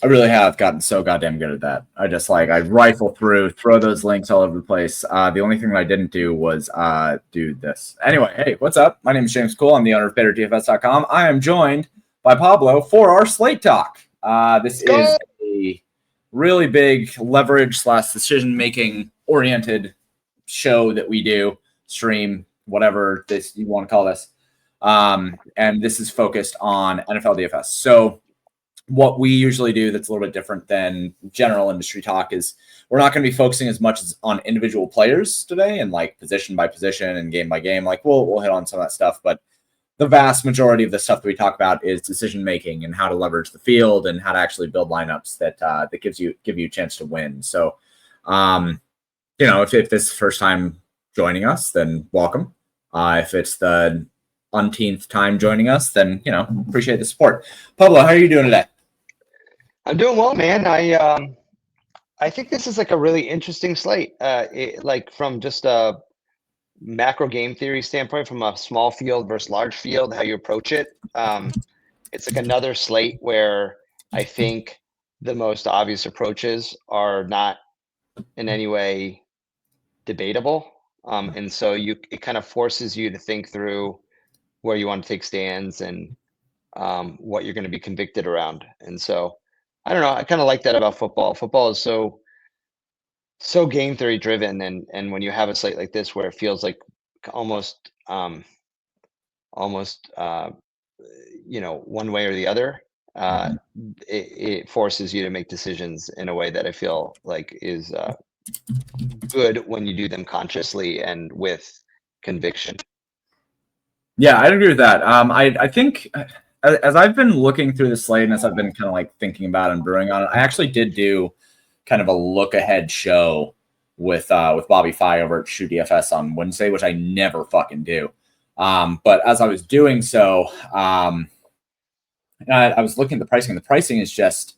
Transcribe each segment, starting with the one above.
I really have gotten so goddamn good at that. I rifle through, throw those links all over the place. The only thing that I didn't do was do this. Anyway, hey, what's up? My name is James Cool. I'm the owner of Paydirt DFS.com. I am joined by Pablo for our Slate Talk. This Let's is go. a really big leverage slash decision making oriented show that we do, stream, whatever this you want to call this. And this is focused on NFL DFS. So what we usually do that's a little bit different than general industry talk is we're not going to be focusing as much as on individual players today and like position by position and game by game. Like we'll hit on some of that stuff, but the vast majority of the stuff that we talk about is decision making and how to leverage the field and how to actually build lineups that give you a chance to win. So, if this is the first time joining us, then welcome. If it's the umpteenth time joining us, then appreciate the support. Pablo, how are you doing today? I'm doing well, man. I think this is like a really interesting slate. Like from just a macro game theory standpoint, from a small field versus large field, how you approach it. It's like another slate where I think the most obvious approaches are not in any way debatable. And so it kind of forces you to think through where you want to take stands and what you're going to be convicted around. And so I don't know. I kind of like that about football. Football is so game theory driven, and when you have a slate like this where it feels like almost almost one way or the other, it forces you to make decisions in a way that I feel like is good when you do them consciously and with conviction. Yeah, I agree with that. I think as I've been looking through the slate and as I've been kind of like thinking about and brewing on it, I actually did do kind of a look ahead show with Bobby Fi over at Shoe DFS on Wednesday, which I never fucking do. But as I was doing so, I was looking at the pricing, and the pricing is just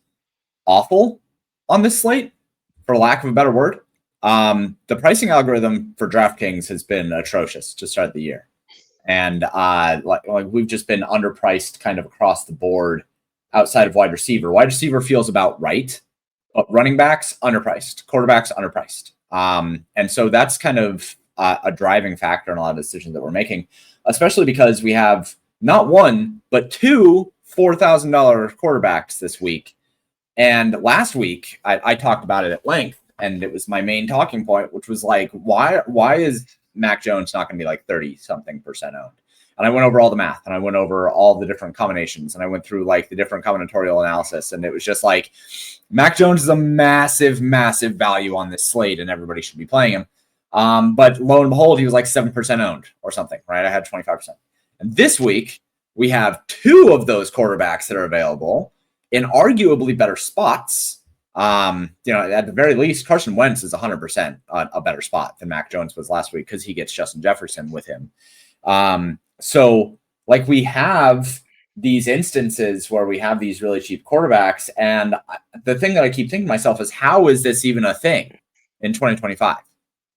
awful on this slate, for lack of a better word. The pricing algorithm for DraftKings has been atrocious to start the year. And like we've just been underpriced kind of across the board outside of wide receiver. Wide receiver feels about right, but running backs underpriced, quarterbacks underpriced. And so that's kind of a driving factor in a lot of decisions that we're making, especially because we have not one, but two $4,000 quarterbacks this week. And last week I talked about it at length, and it was my main talking point, which was like, why is Mac Jones not going to be like 30-something% owned? And I went over all the math, and I went over all the different combinations, and I went through like the different combinatorial analysis. And it was just like, Mac Jones is a massive, massive value on this slate, and everybody should be playing him. But lo and behold, he was like 7% owned or something, right? I had 25%. And this week, we have two of those quarterbacks that are available in arguably better spots. At the very least, Carson Wentz is 100% a better spot than Mac Jones was last week because he gets Justin Jefferson with him. So like we have these instances where we have these really cheap quarterbacks. And the thing that I keep thinking to myself is, how is this even a thing in 2025?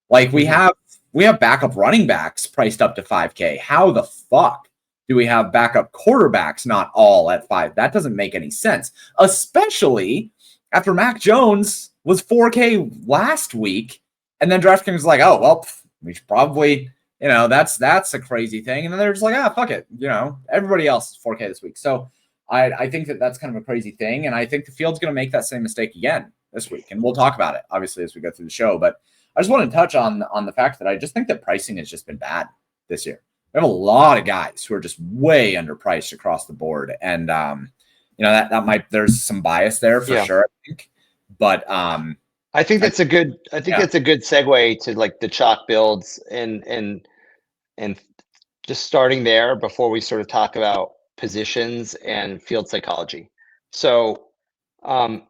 Like we have backup running backs priced up to 5K. How the fuck do we have backup quarterbacks not all at 5? That doesn't make any sense, especially after Mac Jones was 4K last week. And then DraftKings was like, oh, well, we should probably, that's a crazy thing. And then they're just like, fuck it. Everybody else is 4K this week. So I think that's kind of a crazy thing. And I think the field's going to make that same mistake again this week. And we'll talk about it, obviously, as we go through the show. But I just want to touch on the fact that I just think that pricing has just been bad this year. We have a lot of guys who are just way underpriced across the board. And, that might, there's some bias there for sure, I think. But I think that's a good segue to like the chalk builds and just starting there before we sort of talk about positions and field psychology. So I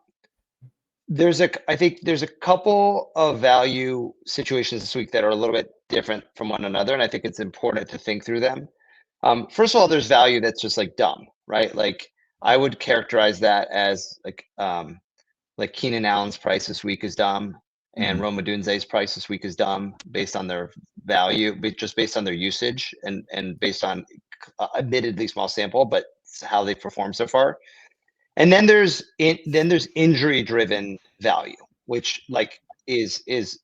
think there's a couple of value situations this week that are a little bit different from one another, and I think it's important to think through them. First of all, there's value that's just like dumb, right? Like I would characterize that as like Keenan Allen's price this week is dumb, and Rome Odunze's price this week is dumb based on their value, but just based on their usage and based on admittedly small sample, but how they performed so far. And then there's injury driven value, which like is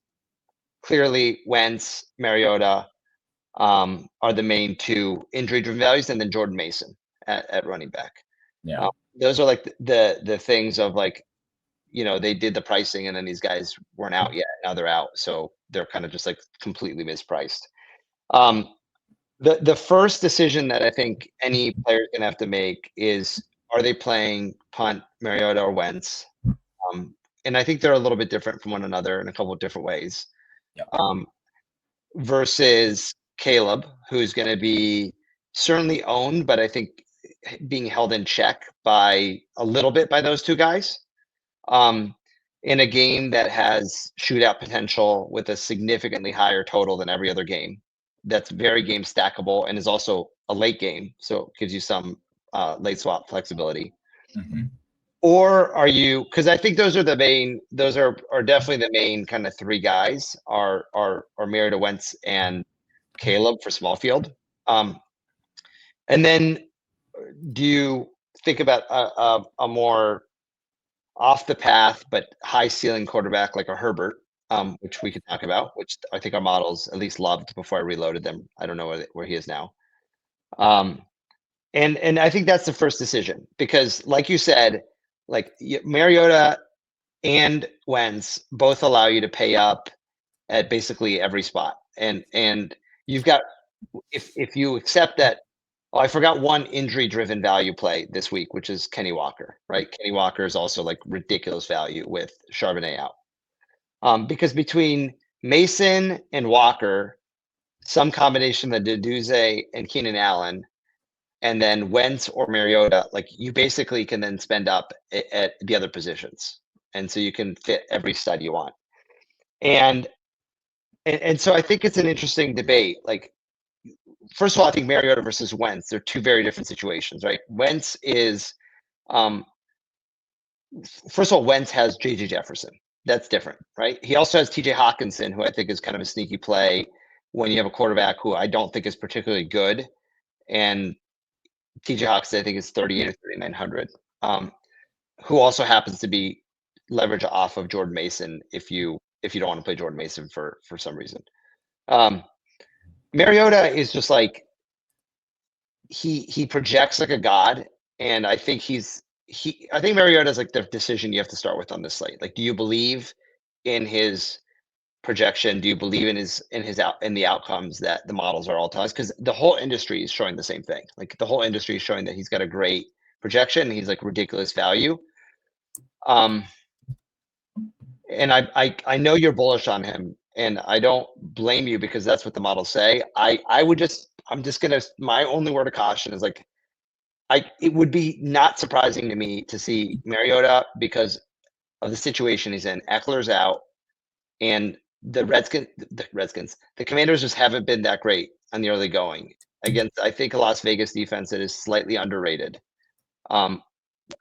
clearly Wentz, Mariota are the main two injury driven values, and then Jordan Mason at running back. Yeah. Those are like the things of like, they did the pricing and then these guys weren't out yet. Now they're out. So they're kind of just like completely mispriced. The first decision that I think any player is going to have to make is, are they playing punt, Mariota, or Wentz? And I think they're a little bit different from one another in a couple of different ways. Yep. Versus Caleb, who's going to be certainly owned, but I think being held in check by a little bit by those two guys. In a game that has shootout potential with a significantly higher total than every other game. That's very game stackable and is also a late game, so it gives you some late swap flexibility. Mm-hmm. Or are you? Because I think those are the main. Those are definitely the main kind of three guys. Are Mariota, Wentz, and Caleb for small field. And then, do you think about a more off the path but high ceiling quarterback like a Herbert, which we could talk about, which I think our models at least loved before I reloaded them. I don't know where he is now. And I think that's the first decision, because like you said, like Mariota and Wentz both allow you to pay up at basically every spot. And you've got, if you accept that, I forgot one injury driven value play this week, which is Kenny Walker, right? Kenny Walker is also like ridiculous value with Charbonnet out. Because between Mason and Walker, some combination of Duduze and Keenan Allen, and then Wentz or Mariota, like you basically can then spend up at the other positions. And so you can fit every stud you want. And so I think it's an interesting debate. Like, first of all, I think Mariota versus Wentz, they're two very different situations, right? Wentz is, first of all, Wentz has JJ Jefferson. That's different, right? He also has TJ Hawkinson, who I think is kind of a sneaky play when you have a quarterback who I don't think is particularly good. And TJ Hawkinson, I think, is 38 or 3,900, who also happens to be leverage off of Jordan Mason if you don't want to play Jordan Mason for some reason. Mariota is just like, he projects like a god, and I think I think Mariota is like the decision you have to start with on this slate. Like, do you believe in his projection? Do you believe in the outcomes that the models are all telling us? Because the whole industry is showing the same thing. Like, the whole industry is showing that he's got a great projection. He's like ridiculous value. And I know you're bullish on him, and I don't blame you, because that's what the models say. I'm just gonna, my only word of caution is like, it would be not surprising to me to see Mariota, because of the situation he's in. Eckler's out, and the Commanders just haven't been that great on the early going against, I think, a Las Vegas defense that is slightly underrated.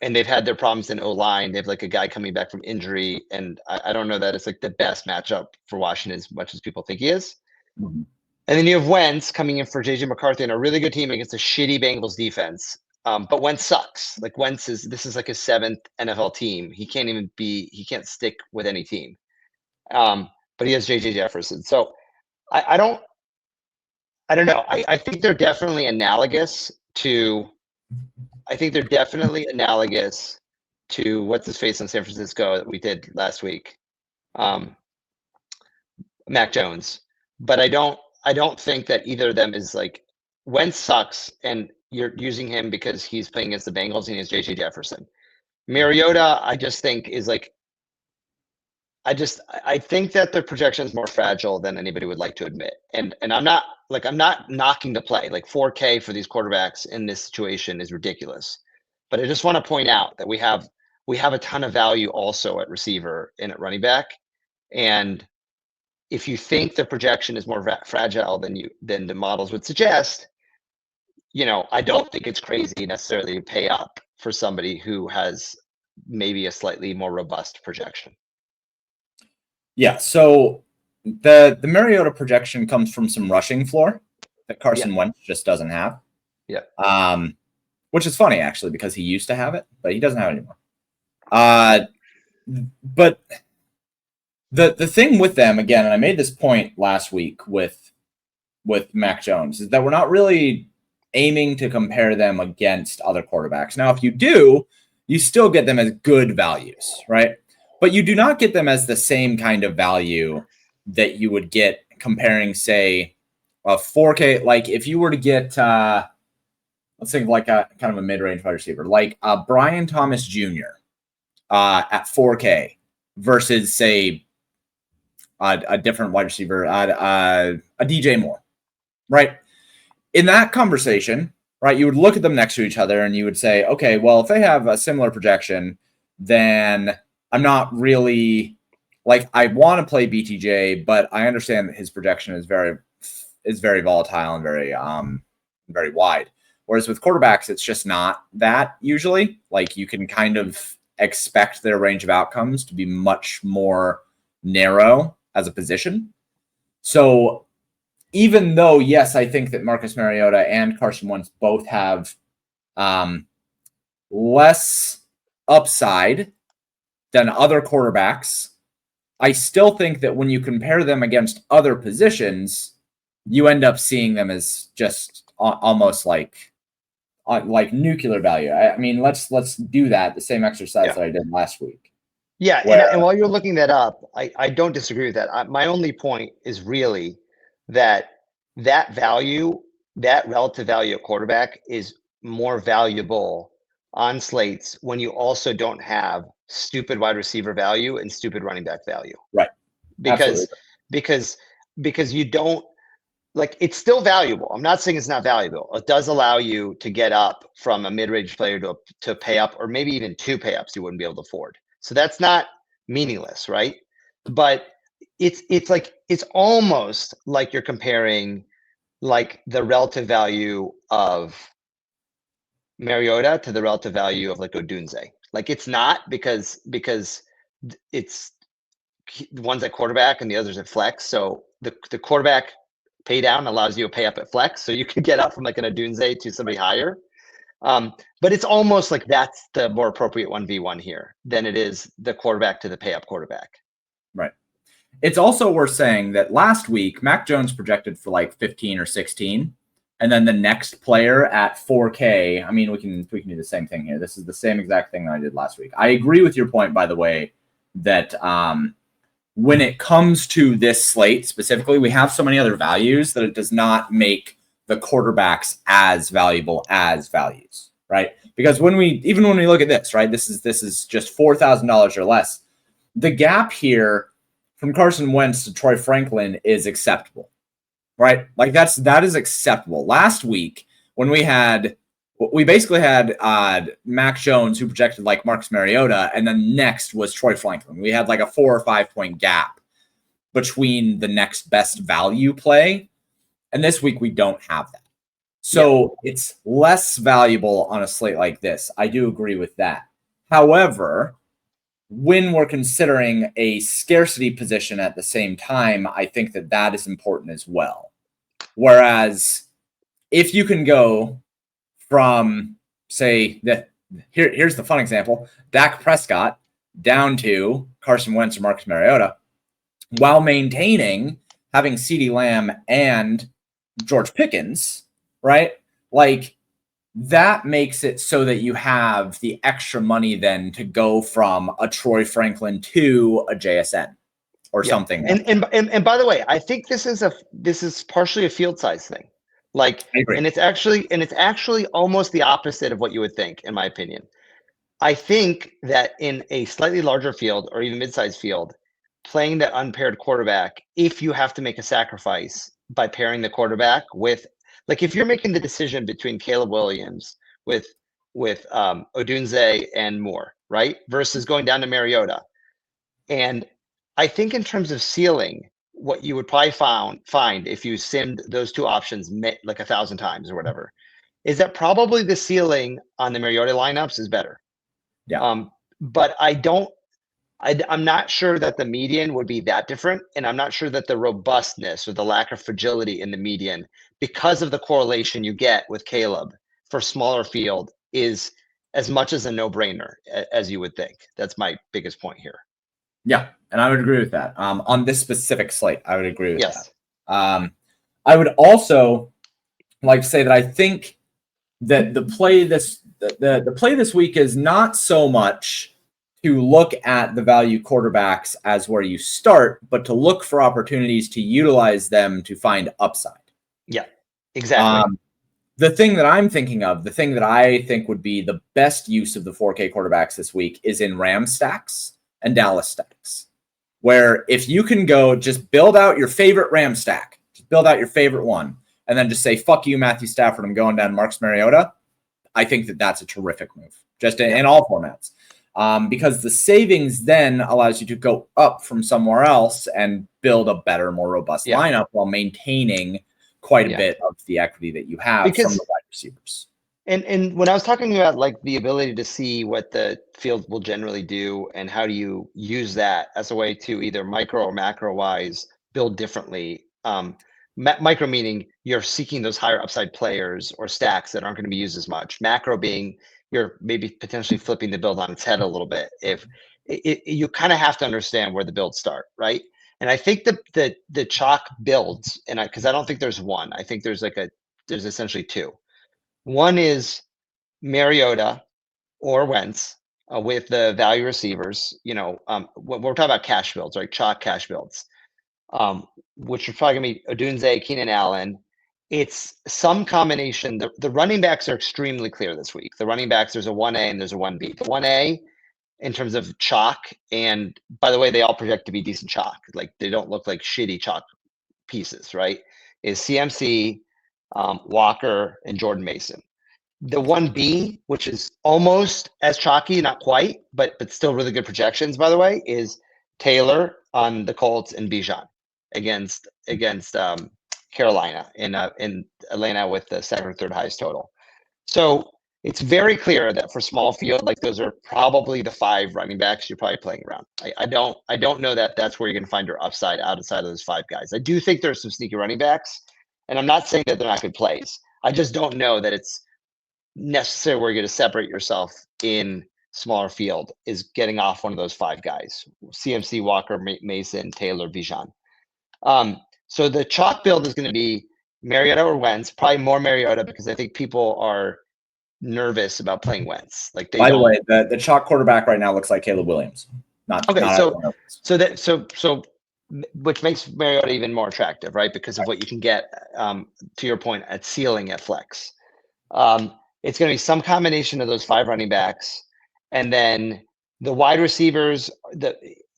And they've had their problems in O-line. They have like a guy coming back from injury, and I don't know that it's like the best matchup for Washington as much as people think he is. Mm-hmm. And then you have Wentz coming in for JJ McCarthy and a really good team against a shitty Bengals defense. But Wentz sucks. Like, this is like his 7th NFL team. He can't stick with any team. But he has JJ Jefferson. So I don't know. I think they're definitely analogous to what's his face in San Francisco that we did last week. Mac Jones. But I don't think that either of them is like, Wentz sucks and you're using him because he's playing against the Bengals and he has JJ Jefferson. Mariota, I just think is like, I think that the projection is more fragile than anybody would like to admit. And I'm not knocking the play. Like, 4K for these quarterbacks in this situation is ridiculous. But I just want to point out that we have a ton of value also at receiver and at running back. And if you think the projection is more fragile than the models would suggest, I don't think it's crazy necessarily to pay up for somebody who has maybe a slightly more robust projection. Yeah, so the Mariota projection comes from some rushing floor that Carson Wentz just doesn't have. Yeah. which is funny actually because he used to have it, but he doesn't have it anymore. But the thing with them again, and I made this point last week with Mac Jones, is that we're not really aiming to compare them against other quarterbacks. Now, if you do, you still get them as good values, right? But you do not get them as the same kind of value that you would get comparing, say, a 4K. Like if you were to get, let's think of like a kind of a mid-range wide receiver, like Brian Thomas Jr. At 4K versus, say, a different wide receiver, a DJ Moore, right? In that conversation, right, you would look at them next to each other and you would say, okay, well, if they have a similar projection, then I'm not really like, I want to play BTJ, but I understand that his projection is very volatile and very wide. Whereas with quarterbacks, it's just not that usually. Like you can kind of expect their range of outcomes to be much more narrow as a position. So even though, yes, I think that Marcus Mariota and Carson Wentz both have less upside than other quarterbacks, I still think that when you compare them against other positions, you end up seeing them as just almost like nuclear value. I mean, let's do that, the same exercise that I did last week. Yeah, and while you're looking that up, I don't disagree with that. My only point is really that value, that relative value of quarterback is more valuable on slates when you also don't have stupid wide receiver value and stupid running back value. Right. Because you don't, like, it's still valuable. I'm not saying it's not valuable. It does allow you to get up from a mid-range player to pay up, or maybe even 2 pay-ups you wouldn't be able to afford. So that's not meaningless, right? But it's like, it's almost like you're comparing like the relative value of Mariota to the relative value of like Odunze. Like it's not, because it's one's at quarterback and the other's at flex. So the quarterback pay down allows you to pay up at flex, so you can get up from like an Odunze to somebody higher. But it's almost like that's the more appropriate 1v1 here than it is the quarterback to the pay up quarterback. Right. It's also worth saying that last week, Mac Jones projected for like 15 or 16. And then the next player at 4K, I mean, we can do the same thing here. This is the same exact thing that I did last week. I agree with your point, by the way, that when it comes to this slate specifically, we have so many other values that it does not make the quarterbacks as valuable as values, right? Because when we look at this, right, this is just $4,000 or less. The gap here from Carson Wentz to Troy Franklin is acceptable, right? Like that is acceptable. Last week when we basically had Mac Jones, who projected like Marcus Mariota, and then next was Troy Franklin. We had like a 4 or 5 point gap between the next best value play. And this week we don't have that. So It's less valuable on a slate like this. I do agree with that. However, when we're considering a scarcity position at the same time, I think that is important as well. Whereas if you can go from, say, here's the fun example, Dak Prescott down to Carson Wentz or Marcus Mariota, while maintaining having CeeDee Lamb and George Pickens, right? Like that makes it so that you have the extra money then to go from a Troy Franklin to a JSN or something. And by the way, I think this is partially a field size thing. Like, and it's actually almost the opposite of what you would think, in my opinion. I think that in a slightly larger field or even mid-sized field, playing that unpaired quarterback, if you have to make a sacrifice by pairing the quarterback with, like, if you're making the decision between Caleb Williams with Odunze and Moore, right, versus going down to Mariota, and I think in terms of ceiling, what you would probably find if you simmed those two options like 1,000 times or whatever, is that probably the ceiling on the Mariota lineups is better. Yeah. But I'm not sure that the median would be that different, and I'm not sure that the robustness or the lack of fragility in the median, because of the correlation you get with Caleb for smaller field is as much as a no-brainer as you would think. That's my biggest point here. Yeah, and I would agree with that. On this specific slate, I would agree with Yes. that. I would also like to say that I think that the play this week is not so much to look at the value quarterbacks as where you start, but to look for opportunities to utilize them to find upside. Yeah, exactly. The thing that I'm thinking of, the thing that I think would be the best use of the 4K quarterbacks this week is in Ram stacks and Dallas stacks, where if you can go just build out your favorite Ram stack, just build out your favorite one, and then just say, fuck you, Matthew Stafford, I'm going down Marcus Mariota. I think that that's a terrific move, just in all formats. Because the savings then allows you to go up from somewhere else and build a better, more robust lineup while maintaining quite a bit of the equity that you have from the wide receivers. And when I was talking about like the ability to see what the field will generally do and how do you use that as a way to either micro or macro wise build differently. Micro meaning you're seeking those higher upside players or stacks that aren't going to be used as much. Macro being you're maybe potentially flipping the build on its head a little bit. If you kind of have to understand where the builds start, right? And I think the chalk builds, and because I don't think there's one. I think there's there's essentially two. One is Mariota or Wentz with the value receivers. We're talking about cash builds, right? Chalk cash builds, which are probably going to be Odunze, Keenan Allen. It's some combination. The running backs are extremely clear this week. The running backs, there's a 1A and there's a 1B. The 1A in terms of chalk, and by the way, they all project to be decent chalk. Like they don't look like shitty chalk pieces, right? Is CMC, Walker, and Jordan Mason. The 1B, which is almost as chalky, not quite, but still really good projections, by the way, is Taylor on the Colts and Bijan against Carolina in Atlanta with the second or third highest total. So it's very clear that for small field, like those are probably the 5 running backs you're probably playing around. I don't know that that's where you're going to find your upside outside of those 5 guys. I do think there's some sneaky running backs, and I'm not saying that they're not good plays. I just don't know that it's necessary where you're going to separate yourself in smaller field is getting off one of those 5 guys: CMC, Walker, Mason, Taylor, Bijan. So the chalk build is going to be Mariota or Wentz, probably more Mariota because I think people are nervous about playing Wentz. Like By the way, the chalk quarterback right now looks like Caleb Williams. So which makes Mariota even more attractive, right? Because of what you can get, to your point, at ceiling at flex. It's going to be some combination of those 5 running backs, and then the wide receivers.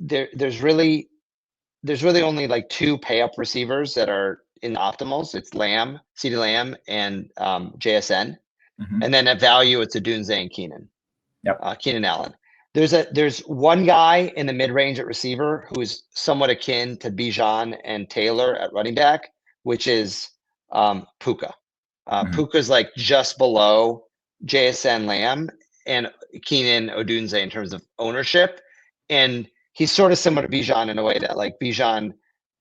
There's really only like 2 pay up receivers that are in the optimals. It's CeeDee Lamb, and JSN, and then at value it's Odunze and Keenan. Keenan Allen. There's one guy in the mid range at receiver who is somewhat akin to Bijan and Taylor at running back, which is Puka. Puka's like just below JSN, Lamb, and Keenan, Odunze in terms of ownership. And he's sort of similar to Bijan in a way that like Bijan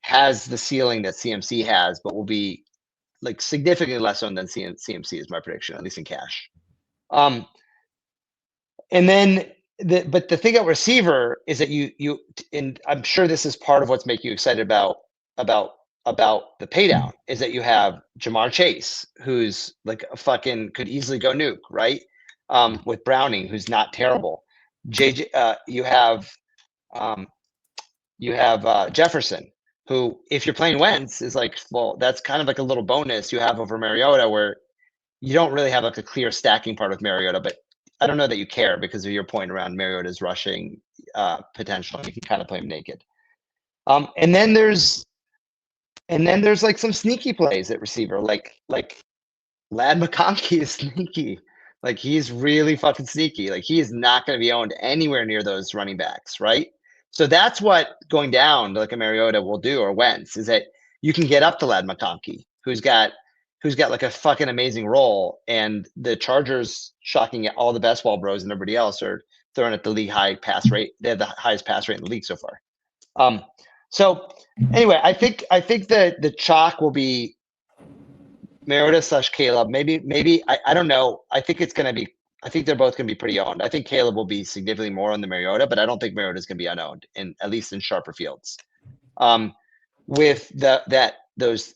has the ceiling that CMC has, but will be like significantly less on than CMC is my prediction, at least in cash. And then but the thing at receiver is that you and I'm sure this is part of what's making you excited about the pay down, is that you have Jamar Chase, who's like a fucking could easily go nuke, right? With Browning, who's not terrible. You have Jefferson, who, if you're playing Wentz, is like, well, that's kind of like a little bonus you have over Mariota, where you don't really have like a clear stacking part with Mariota, but I don't know that you care because of your point around Mariota's rushing potential. You can kind of play him naked. And then there's like some sneaky plays at receiver, like Lad McConkey is sneaky. Like he's really fucking sneaky. Like he is not going to be owned anywhere near those running backs, right? So that's what going down to like a Mariota will do, or Wentz, is that you can get up to Lad McConkey, who's got like a fucking amazing role, and the Chargers, shocking at all the best ball bros and everybody else, are throwing at the league high pass rate. They have the highest pass rate in the league so far. So anyway, I think that the chalk will be Mariota / Caleb. Maybe I don't know. I think it's going to be I think they're both going to be pretty owned. I think Caleb will be significantly more on the Mariota, but I don't think Mariota is going to be unowned, at least in sharper fields. With those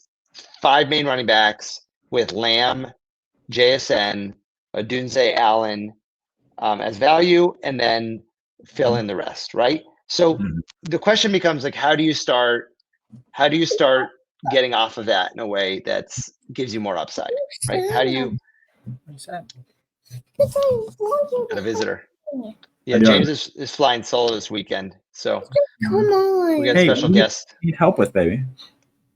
5 main running backs with Lamb, JSN, Odunze, Allen as value, and then fill in the rest, right? So the question becomes like, how do you start getting off of that in a way that gives you more upside, right? How do you? Got a visitor. Yeah, James is flying solo this weekend, so Come on. we got a special guest. Need help with, baby.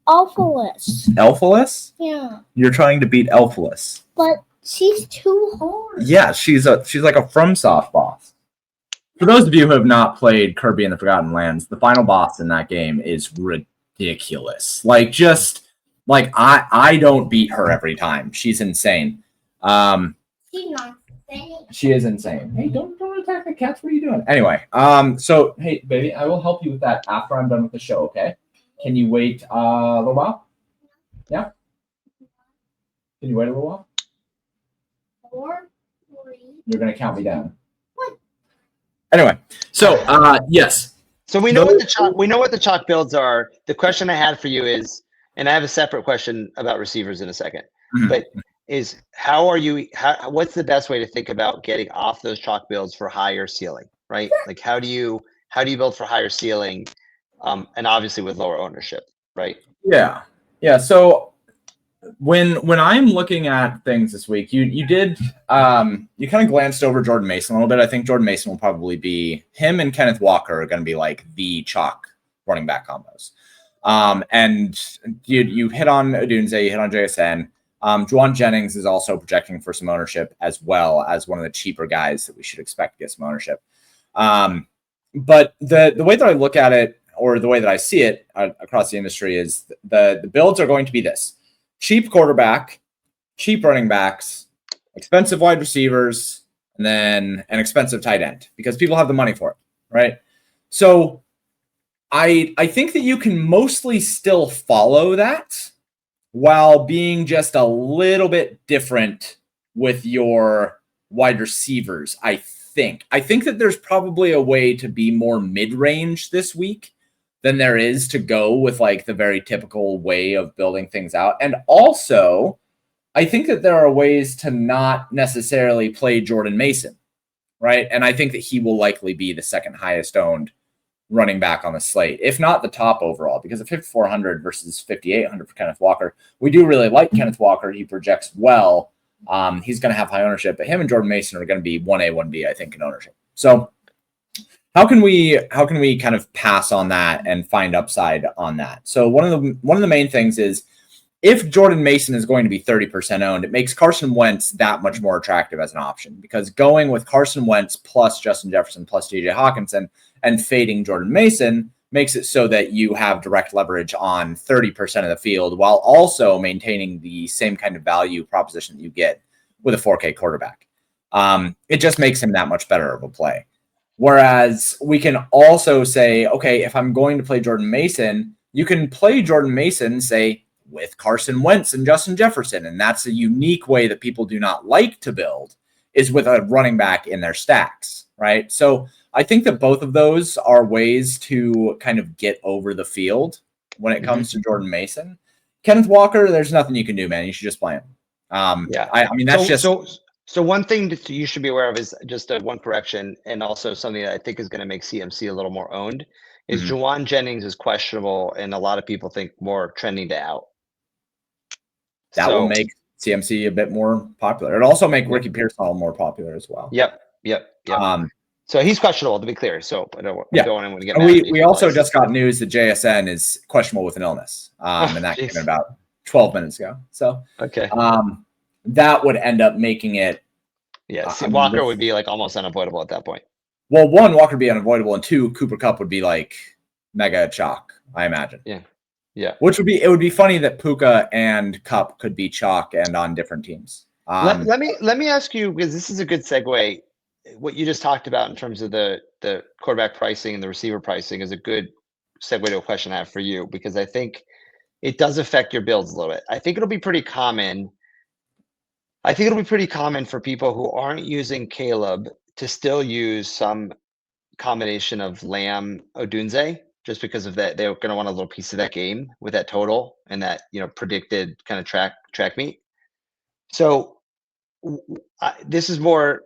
Elphalus. Elphalus? Yeah. You're trying to beat Elphalus. But she's too hard. Yeah, she's like a FromSoft boss. For those of you who have not played Kirby and the Forgotten Lands, the final boss in that game is ridiculous. Like, just like I don't beat her every time. She's insane. She's not insane. She is insane. Hey, don't attack the cats. What are you doing? Anyway, so hey, baby, I will help you with that after I'm done with the show. Okay? Can you wait a little while? Yeah. Can you wait a little while? 4, 3. You're gonna count me down. What? Anyway, so yes. So we know what the chalk builds are. The question I had for you is, and I have a separate question about receivers in a second, but is what's the best way to think about getting off those chalk builds for higher ceiling, right? Like how do you build for higher ceiling, and obviously with lower ownership, right? Yeah. So when I'm looking at things this week, you did you kind of glanced over Jordan Mason a little bit. I think Jordan Mason will probably be, him and Kenneth Walker are going to be like the chalk running back combos. And you hit on Odunze, you hit on JSN. Juwan Jennings is also projecting for some ownership as well as one of the cheaper guys that we should expect to get some ownership. But the way that I look at it, or the way that I see it across the industry, is the builds are going to be this: cheap quarterback, cheap running backs, expensive wide receivers, and then an expensive tight end, because people have the money for it, right? So I think that you can mostly still follow that while being just a little bit different with your wide receivers. I think that there's probably a way to be more mid-range this week than there is to go with like the very typical way of building things out. And also, I think that there are ways to not necessarily play Jordan Mason, right? And I think that he will likely be the second highest owned running back on the slate, if not the top overall, because of 5,400 versus 5,800 for Kenneth Walker. We do really like Kenneth Walker. He projects well. He's going to have high ownership, but him and Jordan Mason are going to be 1A, 1B, I think, in ownership. So how can we kind of pass on that and find upside on that? So one of the main things is, if Jordan Mason is going to be 30% owned, it makes Carson Wentz that much more attractive as an option, because going with Carson Wentz plus Justin Jefferson plus DJ Hawkinson and fading Jordan Mason makes it so that you have direct leverage on 30% of the field while also maintaining the same kind of value proposition that you get with a 4K quarterback. It just makes him that much better of a play. Whereas we can also say, okay, if I'm going to play Jordan Mason, you can play Jordan Mason, say, with Carson Wentz and Justin Jefferson. And that's a unique way that people do not like to build, is with a running back in their stacks, right? So I think that both of those are ways to kind of get over the field when it comes to Jordan Mason. Kenneth Walker, there's nothing you can do, man. You should just play him. I mean, that's So one thing that you should be aware of is just one correction, and also something that I think is going to make CMC a little more owned, is Juwan Jennings is questionable, and a lot of people think more trending to out. That will make CMC a bit more popular. It'll also make Ricky Pearsall more popular as well. Yep. So he's questionable, to be clear. So I don't want to get we also just got news that JSN is questionable with an illness, and that came in about 12 minutes ago. So okay, that would end up making it. Yeah, Walker would be like almost unavoidable at that point. Well, one, Walker would be unavoidable, and two, Cooper Kupp would be like mega chalk, I imagine. Yeah. Which would be funny that Puka and Kupp could be chalk and on different teams. Let me ask you, because this is a good segue. What you just talked about in terms of the quarterback pricing and the receiver pricing is a good segue to a question I have for you, because I think it does affect your builds a little bit. I think it'll be pretty common. I think it'll be pretty common for people who aren't using Caleb to still use some combination of Lamb Odunze, just because of that. They're going to want a little piece of that game with that total and that, predicted kind of track meet. So this is more,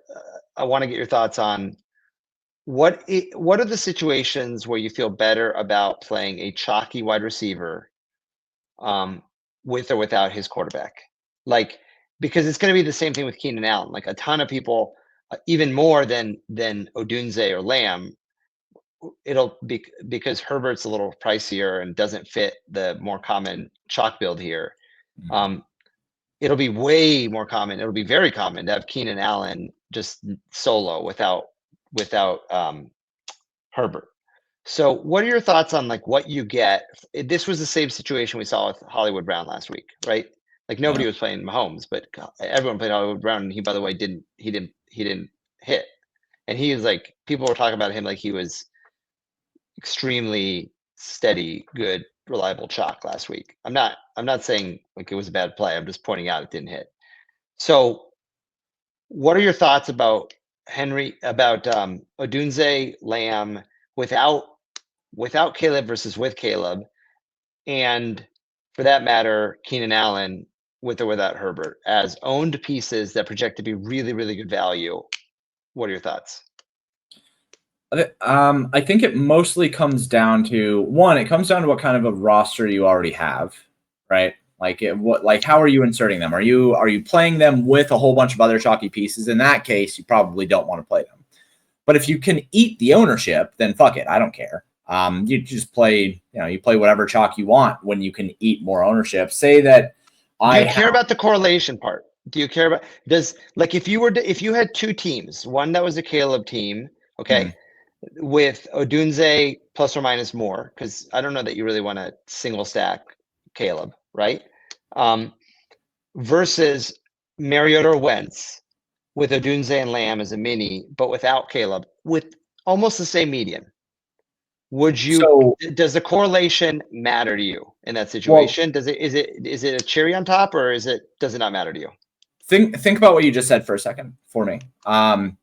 I want to get your thoughts on what are the situations where you feel better about playing a chalky wide receiver with or without his quarterback? Like, because it's going to be the same thing with Keenan Allen. Like a ton of people, even more than Odunze or Lamb, it'll be because Herbert's a little pricier and doesn't fit the more common chalk build here. It'll be way more common. It'll be very common to have Keenan Allen just solo without Herbert. So what are your thoughts on like what you get? This was the same situation we saw with Hollywood Brown last week, right? Like nobody was playing Mahomes, but everyone played Hollywood Brown, and he, by the way, didn't hit. And he was like, people were talking about him like he was extremely steady, good, reliable chalk last week. I'm not saying like it was a bad play. I'm just pointing out it didn't hit. So what are your thoughts about Odunze, Lamb without Caleb versus with Caleb, and for that matter, Keenan Allen with or without Herbert as owned pieces that project to be really, really good value? What are your thoughts? I think it mostly comes down to it comes down to what kind of a roster you already have, right? Like how are you inserting them? Are you playing them with a whole bunch of other chalky pieces? In that case, you probably don't want to play them. But if you can eat the ownership, then fuck it. I don't care. You just play, you play whatever chalk you want when you can eat more ownership. Say that Do you care about the correlation part? Do you care about if you had two teams, one that was a Caleb team, okay, with Odunze plus or minus more, because I don't know that you really want to single stack Caleb, right? Versus Mariota or Wentz with Odunze and Lamb as a mini, but without Caleb, with almost the same median. Does the correlation matter to you in that situation? Is it a cherry on top, or does it not matter to you? Think about what you just said for a second for me.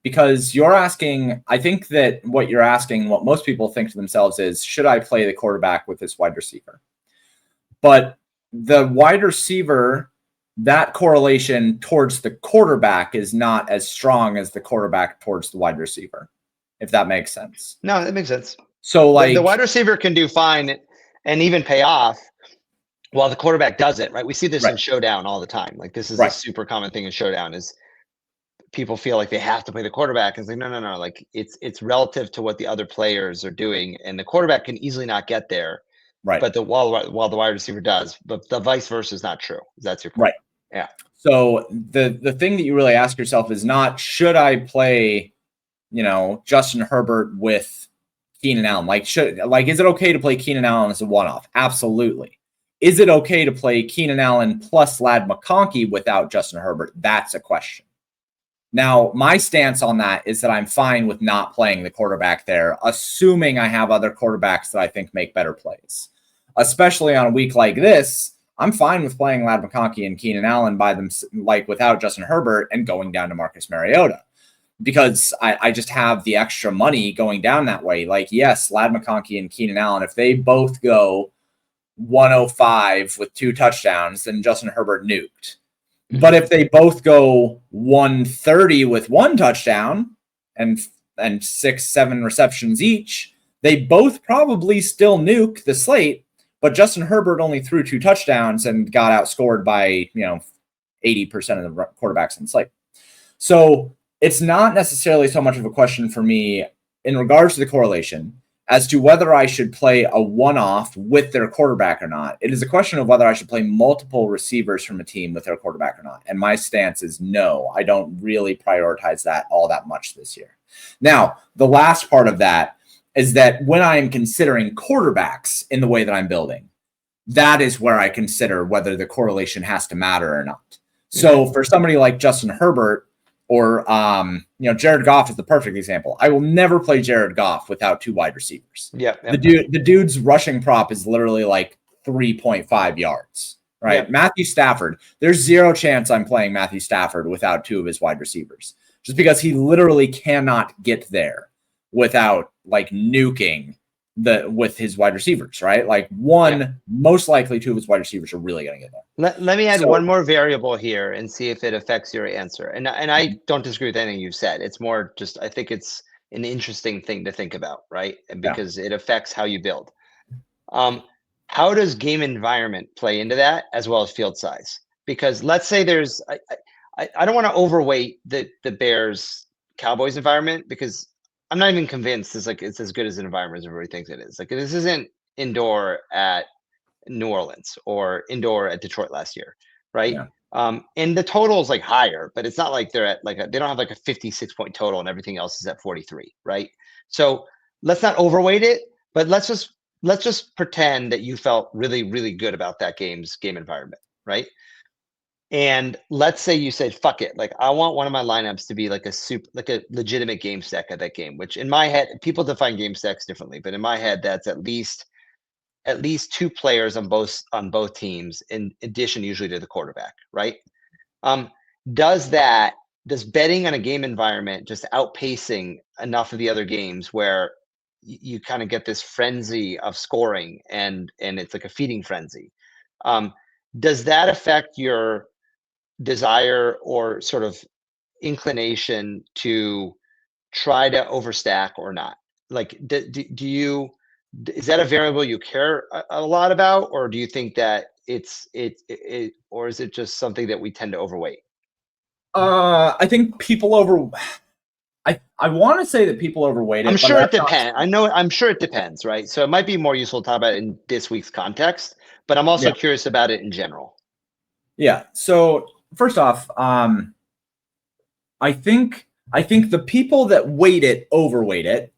Because you're asking, I think that what you're asking, what most people think to themselves is, should I play the quarterback with this wide receiver? But the wide receiver, that correlation towards the quarterback is not as strong as the quarterback towards the wide receiver, if that makes sense. No, that makes sense. So the wide receiver can do fine and even pay off while the quarterback doesn't, right? We see this in Showdown all the time. Like this is a super common thing in Showdown is people feel like they have to play the quarterback. And it's like, no. Like it's relative to what the other players are doing. And the quarterback can easily not get there. Right. But while the wide receiver does, but the vice versa is not true. That's your point. Right. Yeah. So the thing that you really ask yourself is not, should I play, Justin Herbert with Keenan Allen? Is it okay to play Keenan Allen as a one-off? Absolutely. Is it okay to play Keenan Allen plus Ladd McConkey without Justin Herbert? That's a question. Now, my stance on that is that I'm fine with not playing the quarterback there, assuming I have other quarterbacks that I think make better plays. Especially on a week like this, I'm fine with playing Ladd McConkey and Keenan Allen by them, without Justin Herbert, and going down to Marcus Mariota, because I just have the extra money going down that way. Yes, Ladd McConkey and Keenan Allen, if they both go 105 with 2 touchdowns, then Justin Herbert nuked. But if they both go 130 with 1 touchdown and 6-7 receptions each, they both probably still nuke the slate. But Justin Herbert only threw 2 touchdowns and got outscored by 80% of the quarterbacks in the slate. So it's not necessarily so much of a question for me in regards to the correlation as to whether I should play a one-off with their quarterback or not. It is a question of whether I should play multiple receivers from a team with their quarterback or not. And my stance is no, I don't really prioritize that all that much this year. Now, the last part of that is that when I am considering quarterbacks in the way that I'm building, that is where I consider whether the correlation has to matter or not. So for somebody like Justin Herbert, or, Jared Goff is the perfect example. I will never play Jared Goff without 2 wide receivers. Yeah. The dude's rushing prop is literally 3.5 yards. right? Yeah. Matthew Stafford. There's zero chance I'm playing Matthew Stafford without two of his wide receivers, just because he literally cannot get there without like nuking with his wide receivers, right? Like most likely two of his wide receivers are really going to get there. Let me add one more variable here and see if it affects your answer. And I don't disagree with anything you've said. It's more just, I think it's an interesting thing to think about, right? And because it affects how you build. How does game environment play into that, as well as field size? Because let's say there's, I don't want to overweight the Bears Cowboys environment, because I'm not even convinced it's as good as an environment as everybody thinks it is. Like, this isn't indoor at New Orleans or indoor at Detroit last year, right? Yeah. And the total is like higher, but it's not like they're at like they don't have like a 56 point total and everything else is at 43, right? So let's not overweight it, but let's just pretend that you felt really, really good about that game environment, right? And let's say you said, fuck it, like I want one of my lineups to be like a legitimate game stack at that game, which in my head, people define game stacks differently, but in my head, that's at least two players on both teams, in addition usually to the quarterback, right? Does betting on a game environment just outpacing enough of the other games where you kind of get this frenzy of scoring and it's like a feeding frenzy? Does that affect your desire or sort of inclination to try to overstack or not? Like, do you, is that a variable you care a lot about, or do you think that or is it just something that we tend to overweight? I think people I want to say that people overweight it. I'm sure it depends. I'm sure it depends, right? So it might be more useful to talk about it in this week's context, but I'm also curious about it in general. Yeah. So first off, I think the people that weight it overweight it,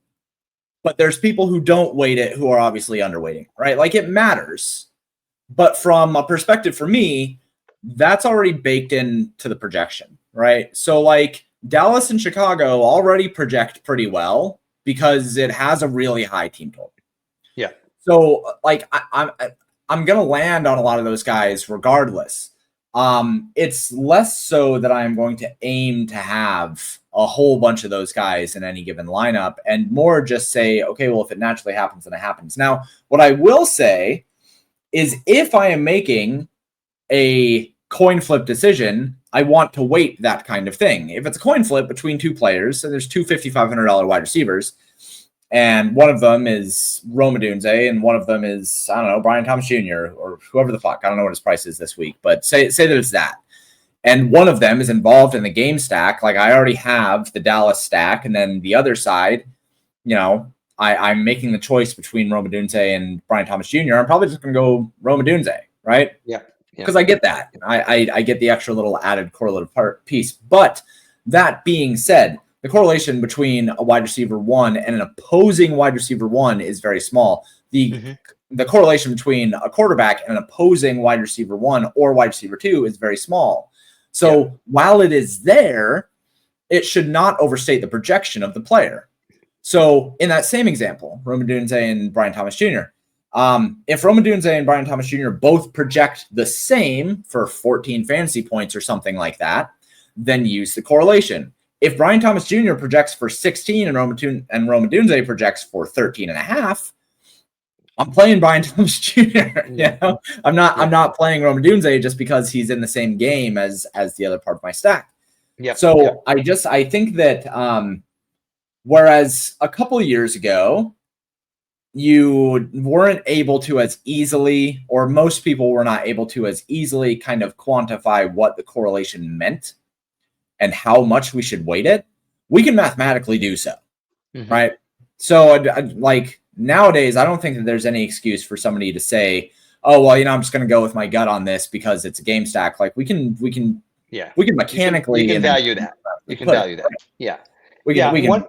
but there's people who don't weight it who are obviously underweighting, right? Like, it matters, but from a perspective for me, that's already baked into the projection, right? So like Dallas and Chicago already project pretty well because it has a really high team total. Yeah. So like I'm gonna land on a lot of those guys regardless. It's less so that I'm going to aim to have a whole bunch of those guys in any given lineup, and more just say, okay, well, if it naturally happens, then it happens. Now, what I will say is if I am making a coin flip decision, I want to weight that kind of thing. If it's a coin flip between two players, so there's two $5,500 wide receivers, and one of them is Rome Odunze, and one of them is, I don't know, Brian Thomas Jr. or whoever the fuck. I don't know what his price is this week, but say that it's that. And one of them is involved in the game stack. Like, I already have the Dallas stack, and then the other side, you know, I'm making the choice between Rome Odunze and Brian Thomas Jr. I'm probably just going to go Rome Odunze, right? Yeah. Because I get that. I get the extra little added correlative piece. But that being said, the correlation between a wide receiver one and an opposing wide receiver one is very small. The correlation between a quarterback and an opposing wide receiver one or wide receiver two is very small. So while it is there, it should not overstate the projection of the player. So in that same example, Rome Odunze and Brian Thomas Jr., if Rome Odunze and Brian Thomas Jr. both project the same for 14 fantasy points or something like that, then use the correlation. If Brian Thomas Jr. projects for 16 and Rome Odunze projects for 13.5, I'm playing Brian Thomas Jr. You know? I'm not playing Rome Odunze just because he's in the same game as the other part of my stack. I think that whereas a couple of years ago, you weren't able to as easily, or most people were not able to as easily kind of quantify what the correlation meant and how much we should weight it, we can mathematically do so, right? So like nowadays, I don't think that there's any excuse for somebody to say, oh, well, you know, I'm just going to go with my gut on this because it's a game stack. Like we can mechanically. You can value that. You can value that. Yeah. We can.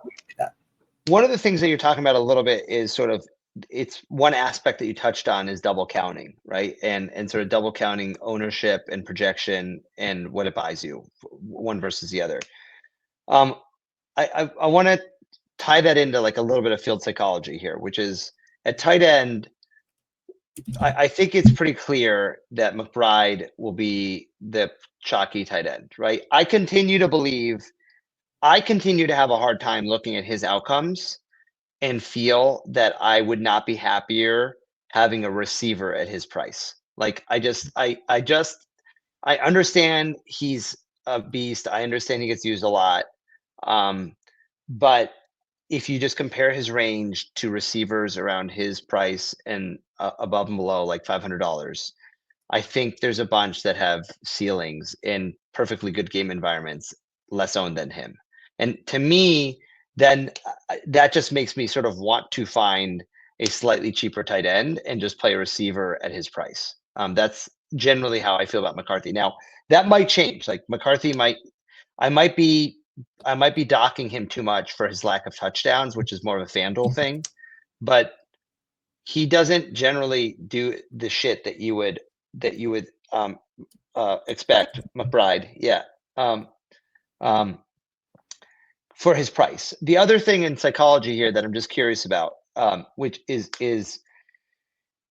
One of the things that you're talking about a little bit is sort of, it's one aspect that you touched on is double counting, right? And sort of double counting ownership and projection and what it buys you, one versus the other. I want to tie that into like a little bit of field psychology here, which is at tight end, I think it's pretty clear that McBride will be the chalky tight end, right? I continue to have a hard time looking at his outcomes and feel that I would not be happier having a receiver at his price. Like I understand he's a beast. I understand he gets used a lot. But if you just compare his range to receivers around his price and above and below like $500, I think there's a bunch that have ceilings in perfectly good game environments, less owned than him. And to me, then that just makes me sort of want to find a slightly cheaper tight end and just play a receiver at his price. That's generally how I feel about McCarthy. Now that might change. Like I might be docking him too much for his lack of touchdowns, which is more of a FanDuel thing, but he doesn't generally do the shit that you would expect McBride. Yeah. For his price. The other thing in psychology here that I'm just curious about, which is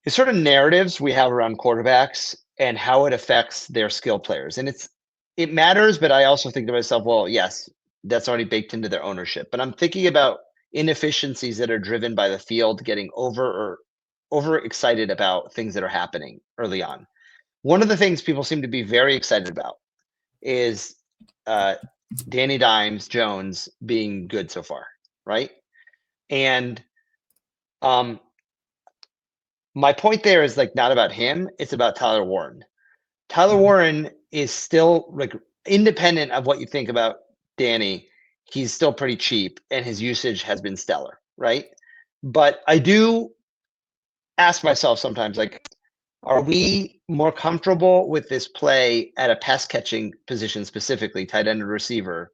sort of narratives we have around quarterbacks and how it affects their skill players. And it matters, but I also think to myself, well, yes, that's already baked into their ownership. But I'm thinking about inefficiencies that are driven by the field getting over excited about things that are happening early on. One of the things people seem to be very excited about is Danny Dimes Jones being good so far, right? And my point there is like not about him, it's about Tyler Warren. Tyler Warren is still like independent of what you think about Danny, he's still pretty cheap and his usage has been stellar, right? But I do ask myself sometimes, like, are we more comfortable with this play at a pass catching position, specifically tight end or receiver,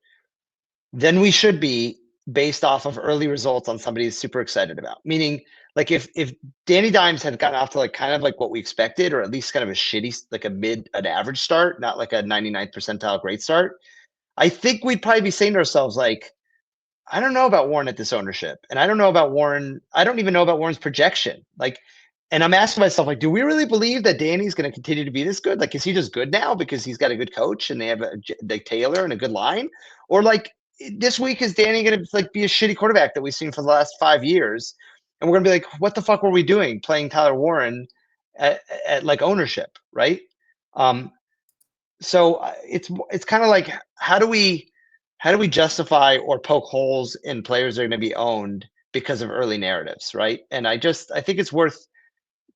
than we should be based off of early results on somebody who's super excited about? Meaning, like if Danny Dimes had gotten off to like kind of like what we expected, or at least kind of a shitty, like an average start, not like a 99th percentile great start, I think we'd probably be saying to ourselves, like, I don't know about Warren at this ownership. And I don't know about Warren. I don't even know about Warren's projection. Like, and I'm asking myself, like, do we really believe that Danny's going to continue to be this good? Like, is he just good now because he's got a good coach and they have like Taylor and a good line? Or like this week, is Danny going to like be a shitty quarterback that we've seen for the last 5 years? And we're going to be like, what the fuck were we doing playing Tyler Warren at like ownership, right? So it's kind of like, how do we justify or poke holes in players that are going to be owned because of early narratives, right? And I think it's worth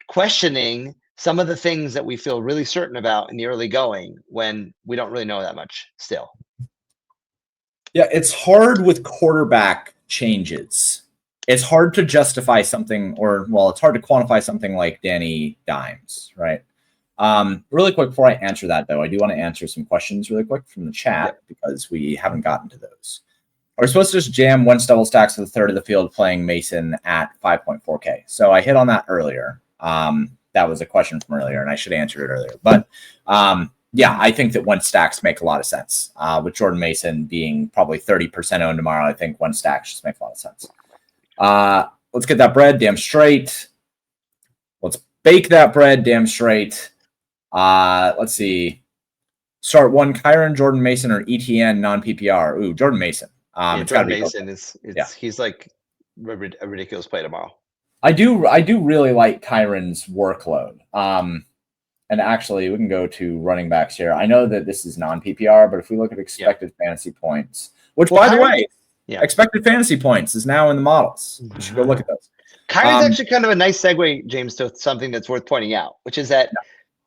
questioning some of the things that we feel really certain about in the early going when we don't really know that much still. Yeah, it's hard with quarterback changes. It's hard to justify something, it's hard to quantify something like Danny Dimes, right? Really quick before I answer that, though, I do want to answer some questions really quick from the chat because we haven't gotten to those. Are we supposed to just jam Wentz double stacks to the third of the field playing Mason at 5.4K? So I hit on that earlier. That was a question from earlier, and I should have answered it earlier. But yeah, I think that Wentz stacks make a lot of sense. With Jordan Mason being probably 30% owned tomorrow, I think Wentz stacks just make a lot of sense. Let's get that bread damn straight. Let's bake that bread damn straight. Let's see. Start one, Kyron, Jordan Mason, or ETN non-PPR. Ooh, Jordan Mason. Jordan Mason he's like a ridiculous play tomorrow. I do really like Kyron's workload. And actually, we can go to running backs here. I know that this is non-PPR, but if we look at expected fantasy points, which, by the way, expected fantasy points is now in the models. We should go look at those. Kyron's actually kind of a nice segue, James, to something that's worth pointing out, which is that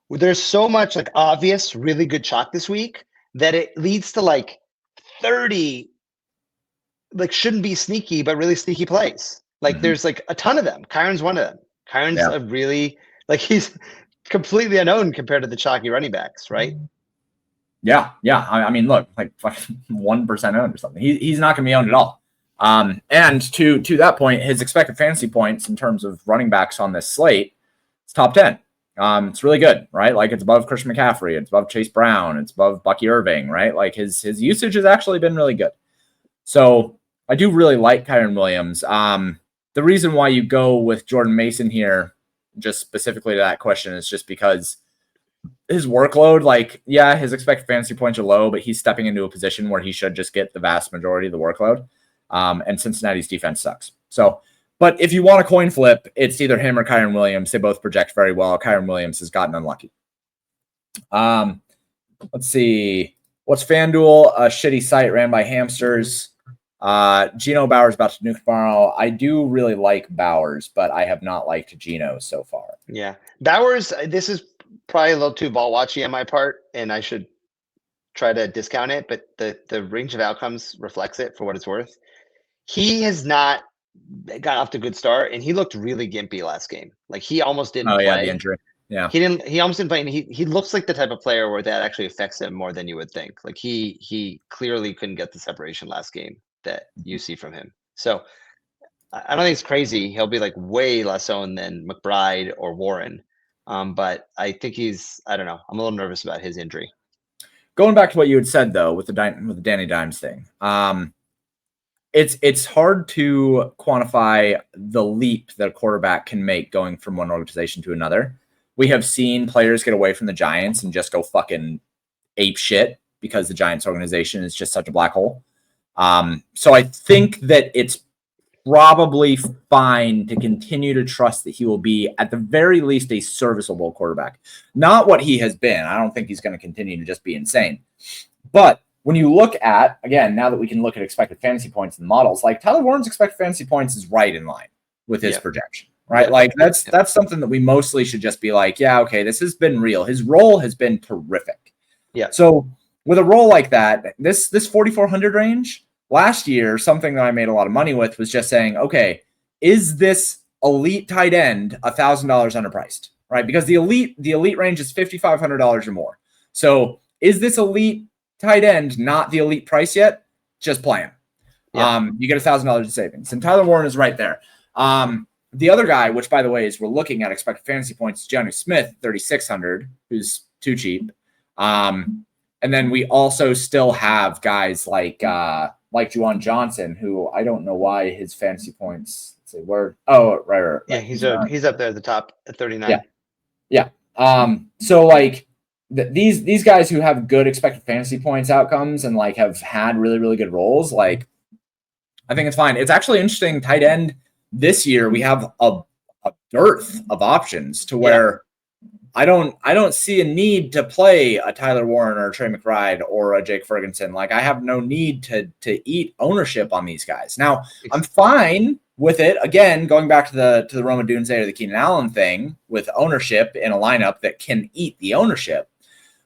there's so much like obvious, really good chalk this week that it leads to like 30 like shouldn't be sneaky, but really sneaky plays. Like there's like a ton of them. Kyron's one of them. Kyron's a really like he's completely unknown compared to the chalky running backs, right? Yeah. I mean, look, like 1% owned or something. He's not going to be owned at all. And to that point, his expected fantasy points in terms of running backs on this slate, it's top 10. It's really good, right? Like it's above Christian McCaffrey, it's above Chase Brown, it's above Bucky Irving, right? Like his usage has actually been really good. So I do really like Kyron Williams. The reason why you go with Jordan Mason here just specifically to that question is just because his workload, like, yeah, his expected fantasy points are low, but he's stepping into a position where he should just get the vast majority of the workload. And Cincinnati's defense sucks. So, but if you want a coin flip, it's either him or Kyron Williams. They both project very well. Kyron Williams has gotten unlucky. Let's see. What's FanDuel? A shitty site ran by hamsters. Geno Bowers about to nuke tomorrow. I do really like Bowers, but I have not liked Geno so far. Yeah. Bowers, this is probably a little too ball watchy on my part, and I should try to discount it, but the range of outcomes reflects it for what it's worth. He has not got off to a good start, and he looked really gimpy last game. Like he almost didn't play. Yeah, the injury. Yeah. He almost didn't play, and he looks like the type of player where that actually affects him more than you would think. Like he clearly couldn't get the separation last game that you see from him. So I don't think it's crazy. He'll be like way less owned than McBride or Warren. But I think I don't know. I'm a little nervous about his injury. Going back to what you had said though, with the Danny Dimes thing, it's hard to quantify the leap that a quarterback can make going from one organization to another. We have seen players get away from the Giants and just go fucking ape shit because the Giants organization is just such a black hole. So I think that it's probably fine to continue to trust that he will be at the very least a serviceable quarterback. Not what he has been. I don't think he's going to continue to just be insane. But when you look at, again, now that we can look at expected fantasy points in the models, like Tyler Warren's expected fantasy points is right in line with his projection, right? Like that's something that we mostly should just be like, yeah, okay, this has been real. His role has been terrific. Yeah. So with a role like that, this 4,400 range last year, something that I made a lot of money with was just saying, okay, is this elite tight end $1,000 underpriced, right? Because the elite range is $5,500 or more. So is this elite tight end not the elite price yet? Just play him. Yeah. You get $1,000 in savings, and Tyler Warren is right there. The other guy, which by the way is we're looking at expected fantasy points, is Johnny Smith, 3,600, who's too cheap. And then we also still have guys like Juwan Johnson, who I don't know why his fantasy points. Let's see, where? Oh, right. Yeah, he's up there at the top at 39. Yeah. So like these guys who have good expected fantasy points outcomes and like have had really, really good roles, like I think it's fine. It's actually interesting. Tight end this year, we have a dearth of options to where I don't see a need to play a Tyler Warren or a Trey McBride or a Jake Ferguson. Like I have no need to eat ownership on these guys. Now I'm fine with it. Again, going back to the Roma Dunze or the Keenan Allen thing with ownership in a lineup that can eat the ownership.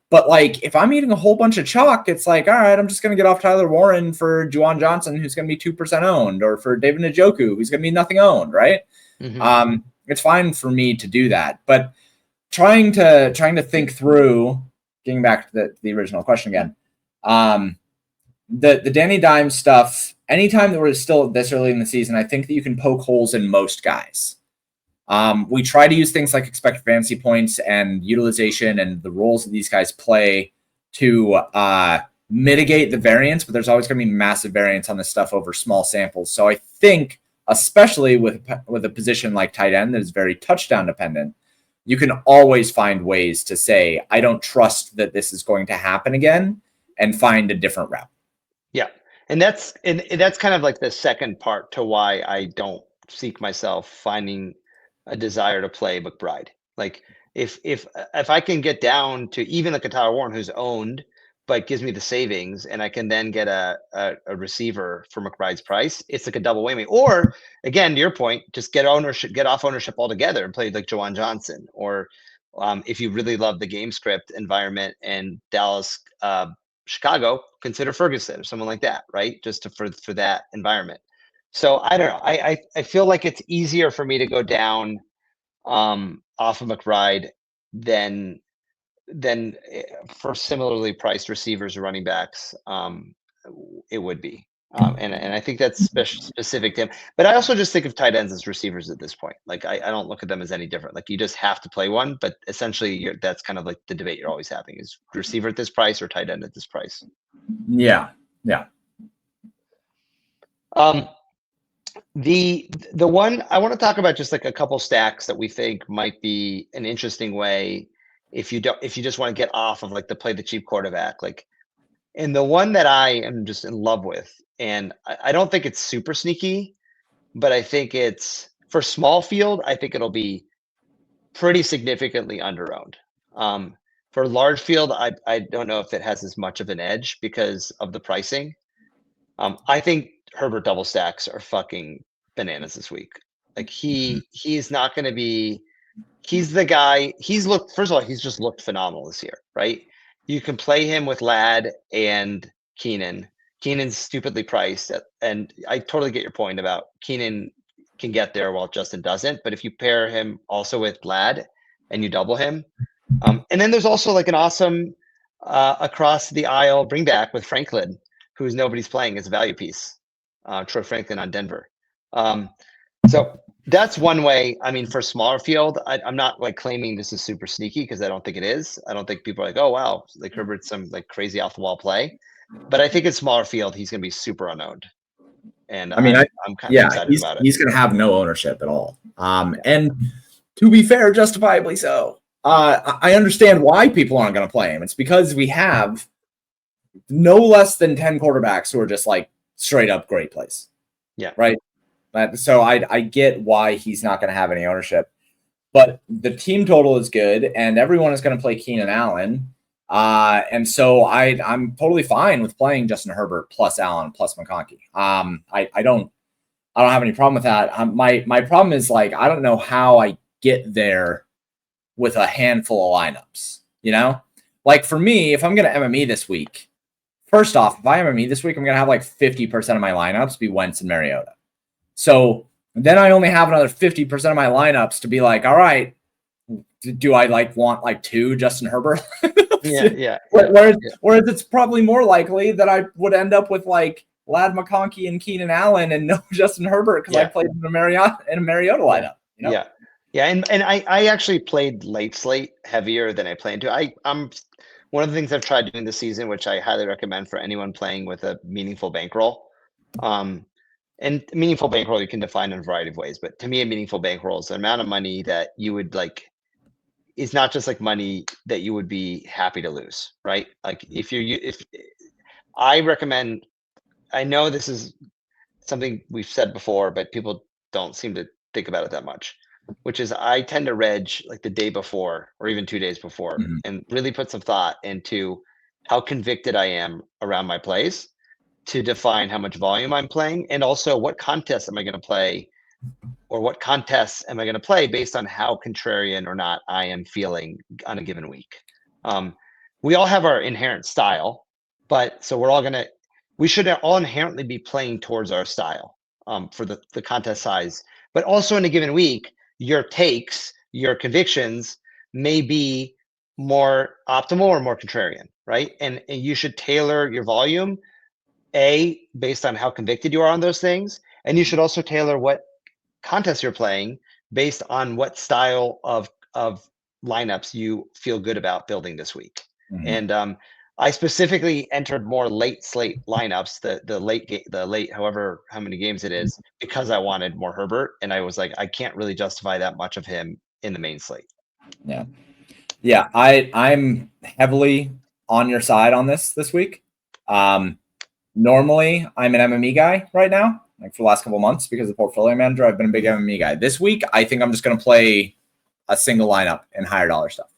But like if I'm eating a whole bunch of chalk, it's like, all right, I'm just going to get off Tyler Warren for Juwan Johnson, who's going to be 2% owned, or for David Njoku, who's going to be nothing owned, right? Mm-hmm. It's fine for me to do that, but trying to think through, getting back to the original question again, the Danny Dimes stuff, anytime that we're still this early in the season, I think that you can poke holes in most guys. We try to use things like expected fantasy points and utilization and the roles that these guys play to mitigate the variance, but there's always going to be massive variance on this stuff over small samples. So I think, especially with a position like tight end that is very touchdown dependent, you can always find ways to say, I don't trust that this is going to happen again, and find a different route. Yeah. And that's kind of like the second part to why I don't seek myself finding a desire to play McBride. Like if I can get down to even like a Tyler Warren who's owned, but gives me the savings, and I can then get a receiver for McBride's price, it's like a double whammy. Or again, to your point, just get off ownership altogether and play like Juwan Johnson. Or if you really love the game script environment and Dallas, Chicago, consider Ferguson or someone like that, right? Just for that environment. So I don't know. I feel like it's easier for me to go down off of McBride than for similarly priced receivers or running backs, it would be. And I think that's specific to him. But I also just think of tight ends as receivers at this point. Like I don't look at them as any different. Like you just have to play one. But essentially, that's kind of like the debate you're always having: is receiver at this price or tight end at this price? Yeah. The one I want to talk about, just like a couple stacks that we think might be an interesting way if you just want to get off of like the play the cheap quarterback. Like, and the one that I am just in love with, and I don't think it's super sneaky, but I think it's for small field, I think it'll be pretty significantly underowned. For large field, I don't know if it has as much of an edge because of the pricing. I think Herbert double stacks are fucking bananas this week. Like he's not going to be. He's the guy. First of all, he's just looked phenomenal this year, right? You can play him with Ladd and Keenan. Keenan's stupidly priced, and I totally get your point about Keenan can get there while Justin doesn't. But if you pair him also with Ladd and you double him, and then there's also like an awesome across the aisle bring back with Franklin, who's nobody's playing as a value piece. Troy Franklin on Denver. So that's one way. I mean, for smaller field, I'm not like claiming this is super sneaky because I don't think it is. I don't think people are like, oh wow, like Herbert's some like crazy off the wall play. But I think in smaller field, he's going to be super unowned. And I'm kind of excited about it. He's going to have no ownership at all. And to be fair, justifiably so. I understand why people aren't going to play him. It's because we have no less than 10 quarterbacks who are just like straight up great plays. Yeah. Right. So I get why he's not going to have any ownership, but the team total is good and everyone is going to play Keenan Allen. And so I'm totally fine with playing Justin Herbert plus Allen plus McConkey. I don't have any problem with that. My problem is like, I don't know how I get there with a handful of lineups, you know, like for me, if I'm going to MME this week, first off, if I MME this week, I'm going to have like 50% of my lineups be Wentz and Mariota. So then I only have another 50% of my lineups to be like, all right, do I like want like 2 Justin Herbert? Yeah. Whereas it's probably more likely that I would end up with like Ladd McConkey and Keenan Allen and no Justin Herbert because I played in a Mariota lineup. You know? Yeah. And I actually played late slate heavier than I planned to. I'm one of the things I've tried doing this season, which I highly recommend for anyone playing with a meaningful bankroll. And meaningful bankroll you can define in a variety of ways, but to me, a meaningful bankroll is the amount of money that you would like. It's not just like money that you would be happy to lose, right? Like if I recommend, I know this is something we've said before, but people don't seem to think about it that much, which is I tend to reg like the day before or even 2 days before and really put some thought into how convicted I am around my plays to define how much volume I'm playing and also what contests am I going to play or what contests am I going to play based on how contrarian or not I am feeling on a given week. We all have our inherent style, but so we should all inherently be playing towards our style for the contest size, but also in a given week, your takes, your convictions may be more optimal or more contrarian, right? And you should tailor your volume based on how convicted you are on those things. And you should also tailor what contests you're playing based on what style of lineups you feel good about building this week. And I specifically entered more late slate lineups, the late, however, how many games it is, because I wanted more Herbert. And I was like, I can't really justify that much of him in the main slate. Yeah. I'm heavily on your side on this week. Normally I'm an MME guy right now, like for the last couple of months because of the portfolio manager, I've been a big MME guy. This week, I think I'm just going to play a single lineup and higher dollar stuff.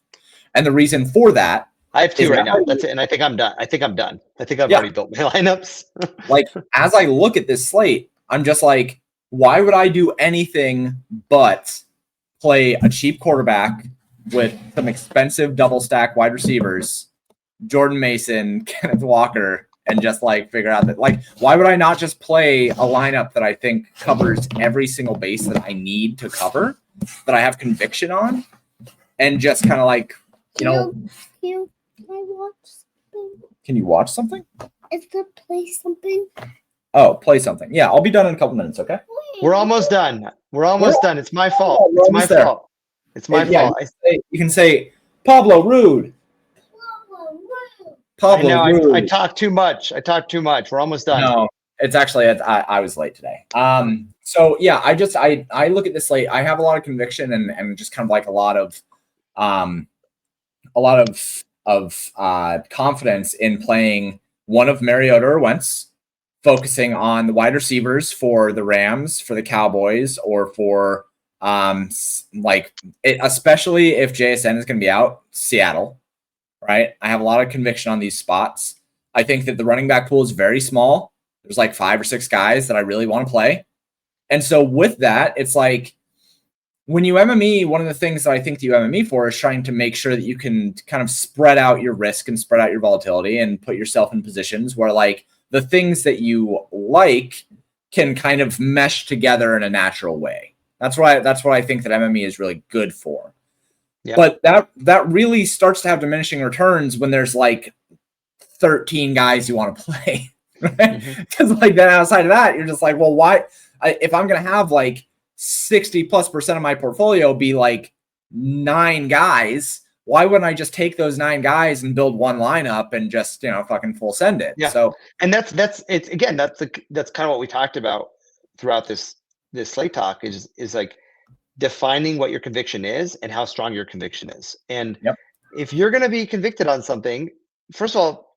And the reason for that, I have 2 right now. That's it. And I think I'm done. I think I've already built my lineups. Like as I look at this slate, I'm just like, why would I do anything but play a cheap quarterback with some expensive double stack wide receivers, Jordan Mason, Kenneth Walker, and just like figure out that like, why would I not just play a lineup that I think covers every single base that I need to cover, that I have conviction on, and just kind of like, you know. Can I watch something? Can you watch something? Is there play something? Oh, play something. Yeah, I'll be done in a couple minutes, okay? We're almost done. Done. It's my fault. It's my fault. It's my fault. You can say, Pablo, rude. Pablo, rude. I talk too much. We're almost done. No, it's actually I was late today. So yeah, I look at this slate. I have a lot of conviction and just kind of like a lot of confidence in playing one of Mariota or Wentz, focusing on the wide receivers for the Rams, for the Cowboys, or for especially if JSN is going to be out, Seattle, right? I have a lot of conviction on these spots. I think that the running back pool is very small. There's like 5 or 6 guys that I really want to play. And so with that, it's like when you MME, one of the things that I think that you MME for is trying to make sure that you can kind of spread out your risk and spread out your volatility and put yourself in positions where like the things that you like can kind of mesh together in a natural way. That's what I think that MME is really good for. Yeah. But that really starts to have diminishing returns when there's like 13 guys you want to play, right? Because like then outside of that, you're just like, well, why? If I'm going to have like 60+% of my portfolio be like 9 guys, why wouldn't I just take those 9 guys and build one lineup and just, fucking full send it? Yeah. So, and that's kind of what we talked about throughout this slate talk is like defining what your conviction is and how strong your conviction is. And if you're going to be convicted on something, first of all,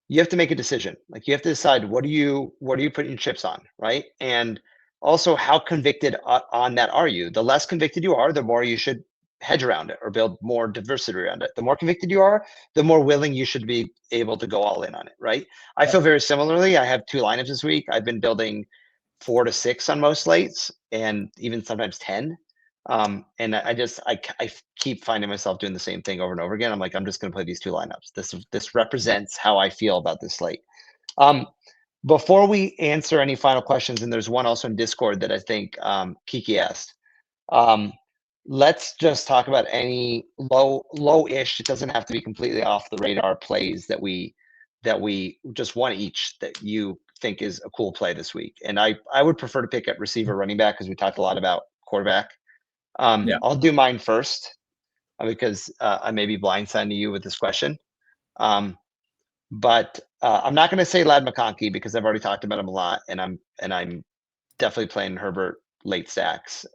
you have to make a decision. Like you have to decide what are you putting your chips on, right? And also, how convicted on that are you? The less convicted you are, the more you should hedge around it or build more diversity around it. The more convicted you are, the more willing you should be able to go all in on it, right? I feel very similarly. I have 2 lineups this week. I've been building 4 to 6 on most slates, and even sometimes 10. And I keep finding myself doing the same thing over and over again. I'm like, I'm just going to play these 2 lineups. This represents how I feel about this slate. Before we answer any final questions, and there's one also in Discord that I think Kiki asked. Let's just talk about any low-ish. It doesn't have to be completely off the radar plays that we just one each that you think is a cool play this week. And I would prefer to pick at receiver, running back, because we talked a lot about quarterback. I'll do mine first because I may be blindsiding you with this question. But I'm not going to say Ladd McConkey because I've already talked about him a lot, and I'm definitely playing Herbert late stacks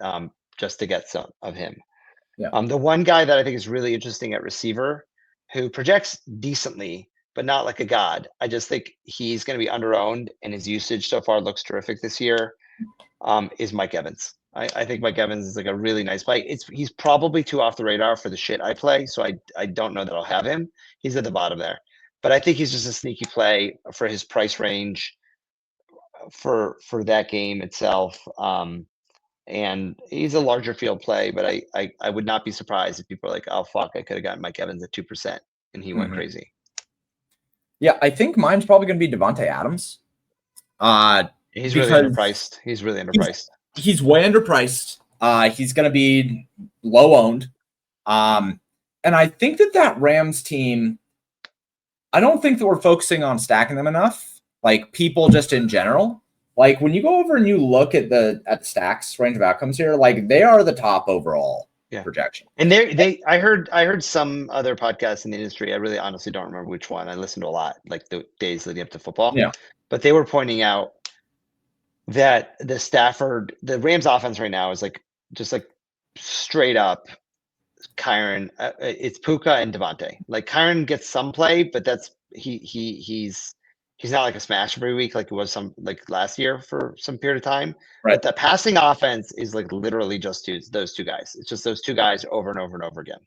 just to get some of him. Yeah. The one guy that I think is really interesting at receiver, who projects decently but not like a god. I just think he's going to be underowned, and his usage so far looks terrific this year. Is Mike Evans. I think Mike Evans is like a really nice play. He's probably too off the radar for the shit I play, so I don't know that I'll have him. He's at the bottom there. But I think he's just a sneaky play for his price range for that game itself. And he's a larger field play, but I would not be surprised if people are like, oh, fuck, I could have gotten Mike Evans at 2%, and he went crazy. Yeah, I think mine's probably going to be Devontae Adams. He's really underpriced. He's really underpriced. He's way underpriced. He's going to be low owned. And I think that Rams team, I don't think that we're focusing on stacking them enough. Like people just in general, like when you go over and you look at the stacks range of outcomes here, like they are the top overall projection. And I heard some other podcasts in the industry. I really honestly don't remember which one. I listened to a lot, like the days leading up to football. Yeah. But they were pointing out that the Rams offense right now is like just like straight up Kyron. It's Puka and Devontae. Like Kyron gets some play, but that's he's not like a smash every week like it was like last year for some period of time. Right. But the passing offense is like literally just those 2 guys. It's just those 2 guys over and over and over again.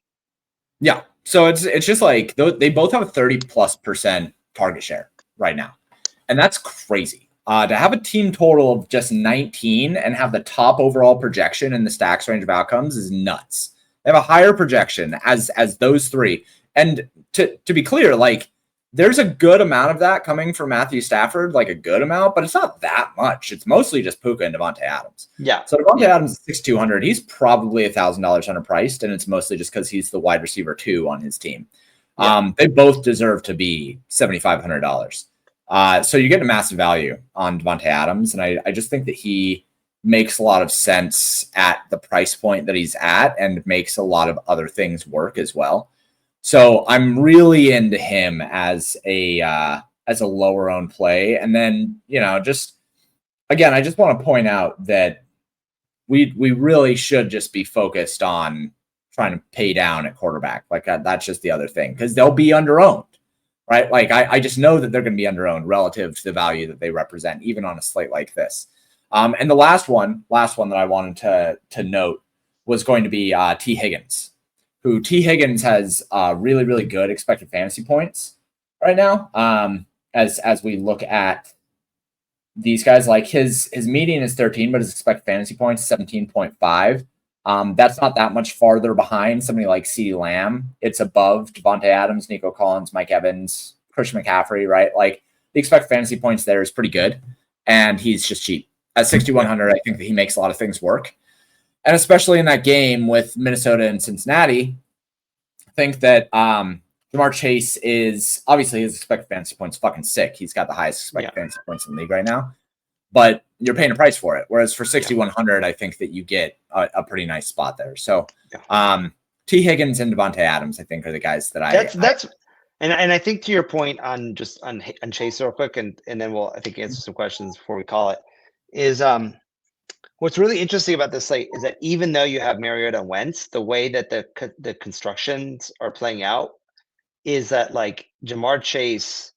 Yeah. So it's just like they both have a 30+% target share right now, and that's crazy. To have a team total of just 19 and have the top overall projection in the stacks range of outcomes is nuts. They have a higher projection as those 3. And to be clear, like there's a good amount of that coming from Matthew Stafford, like a good amount, but it's not that much. It's mostly just Puka and Devontae Adams. Yeah. So Devontae Adams is 6,200. He's probably $1,000 underpriced, and it's mostly just because he's the wide receiver 2 on his team. Yeah. They both deserve to be $7,500. So you're getting a massive value on Devontae Adams, and I just think that he makes a lot of sense at the price point that he's at and makes a lot of other things work as well. So I'm really into him as a lower owned play. And then, just again, I just want to point out that we really should just be focused on trying to pay down at quarterback. Like that's just the other thing, because they'll be underowned, right? Like I just know that they're going to be underowned relative to the value that they represent, even on a slate like this. And the last one that I wanted to note was going to be T. Higgins, who T. Higgins has really, really good expected fantasy points right now. As we look at these guys, like his median is 13, but his expected fantasy points 17.5. That's not that much farther behind somebody like CeeDee Lamb. It's above Devontae Adams, Nico Collins, Mike Evans, Christian McCaffrey, right? Like the expected fantasy points there is pretty good, and he's just cheap. At 6,100, I think that he makes a lot of things work. And especially in that game with Minnesota and Cincinnati, I think that Jamar Chase is obviously his expected fantasy points fucking sick. He's got the highest expected fantasy points in the league right now, but you're paying a price for it. Whereas for 6,100, I think that you get a pretty nice spot there. So T. Higgins and Devontae Adams, I think, are the guys that I think to your point on Chase real quick, and then we'll I think answer some questions before we call it, is what's really interesting about this slate is that even though you have Mariota and Wentz, the way that the constructions are playing out is that like Jamar Chase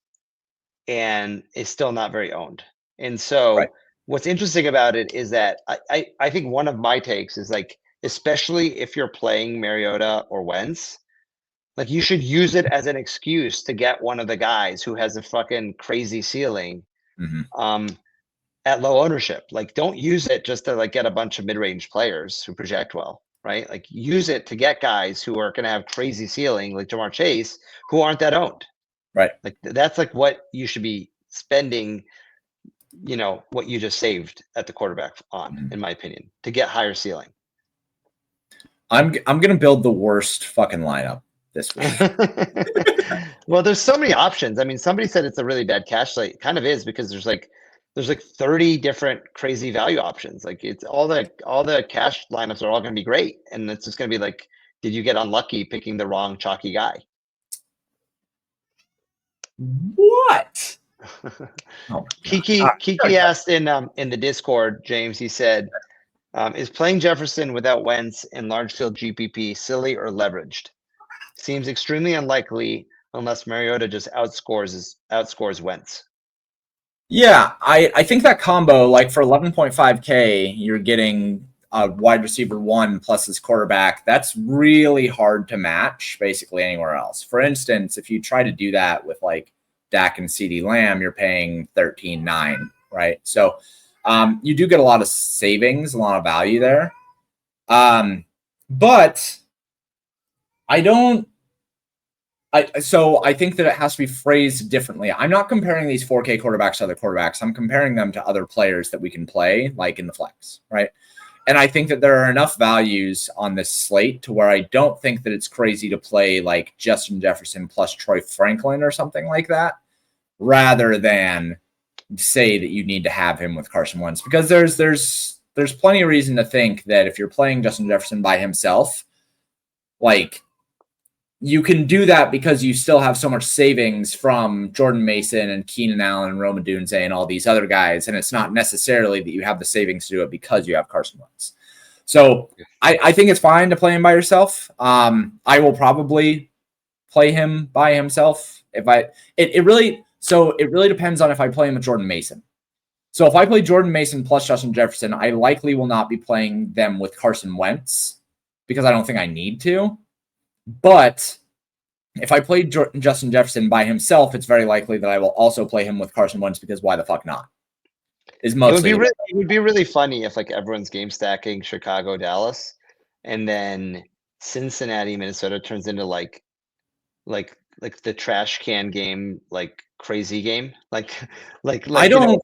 and is still not very owned. And so what's interesting about it is that I think one of my takes is like, especially if you're playing Mariota or Wentz, like you should use it as an excuse to get one of the guys who has a fucking crazy ceiling at low ownership. Like don't use it just to like get a bunch of mid-range players who project well, right? Like use it to get guys who are going to have crazy ceiling like Jamar Chase who aren't that owned. Right. Like that's like what you should be spending, you know, what you just saved at the quarterback on, in my opinion, to get higher ceiling. I'm going to build the worst fucking lineup this week. Well, there's so many options. I mean, somebody said it's a really bad cash slate. It kind of is, because there's like 30 different crazy value options. Like it's all the cash lineups are all going to be great. And it's just going to be like, did you get unlucky picking the wrong chalky guy? What? Kiki asked in the Discord, James, he said, is playing Jefferson without Wentz in large field GPP silly or leveraged? Seems extremely unlikely unless Mariota just outscores Wentz. Yeah, I think that combo, like for 11.5K, you're getting a wide receiver 1 plus his quarterback. That's really hard to match basically anywhere else. For instance, if you try to do that with like Dak and CeeDee Lamb, you're paying 13.9, right? So you do get a lot of savings, a lot of value there. But I think that it has to be phrased differently. I'm not comparing these 4K quarterbacks to other quarterbacks. I'm comparing them to other players that we can play, like in the flex, right? And I think that there are enough values on this slate to where I don't think that it's crazy to play like Justin Jefferson plus Troy Franklin or something like that, rather than say that you need to have him with Carson Wentz, because there's plenty of reason to think that if you're playing Justin Jefferson by himself, like you can do that because you still have so much savings from Jordan Mason and Keenan Allen and Rome Odunze and all these other guys. And it's not necessarily that you have the savings to do it because you have Carson Wentz. So I think it's fine to play him by yourself. I will probably play him by himself. It really depends on if I play him with Jordan Mason. So if I play Jordan Mason plus Justin Jefferson, I likely will not be playing them with Carson Wentz because I don't think I need to. But if I play Justin Jefferson by himself, it's very likely that I will also play him with Carson Wentz, because why the fuck not? It would be really funny if like everyone's game stacking Chicago, Dallas, and then Cincinnati, Minnesota turns into like the trash can game, like crazy game, like I don't. You know,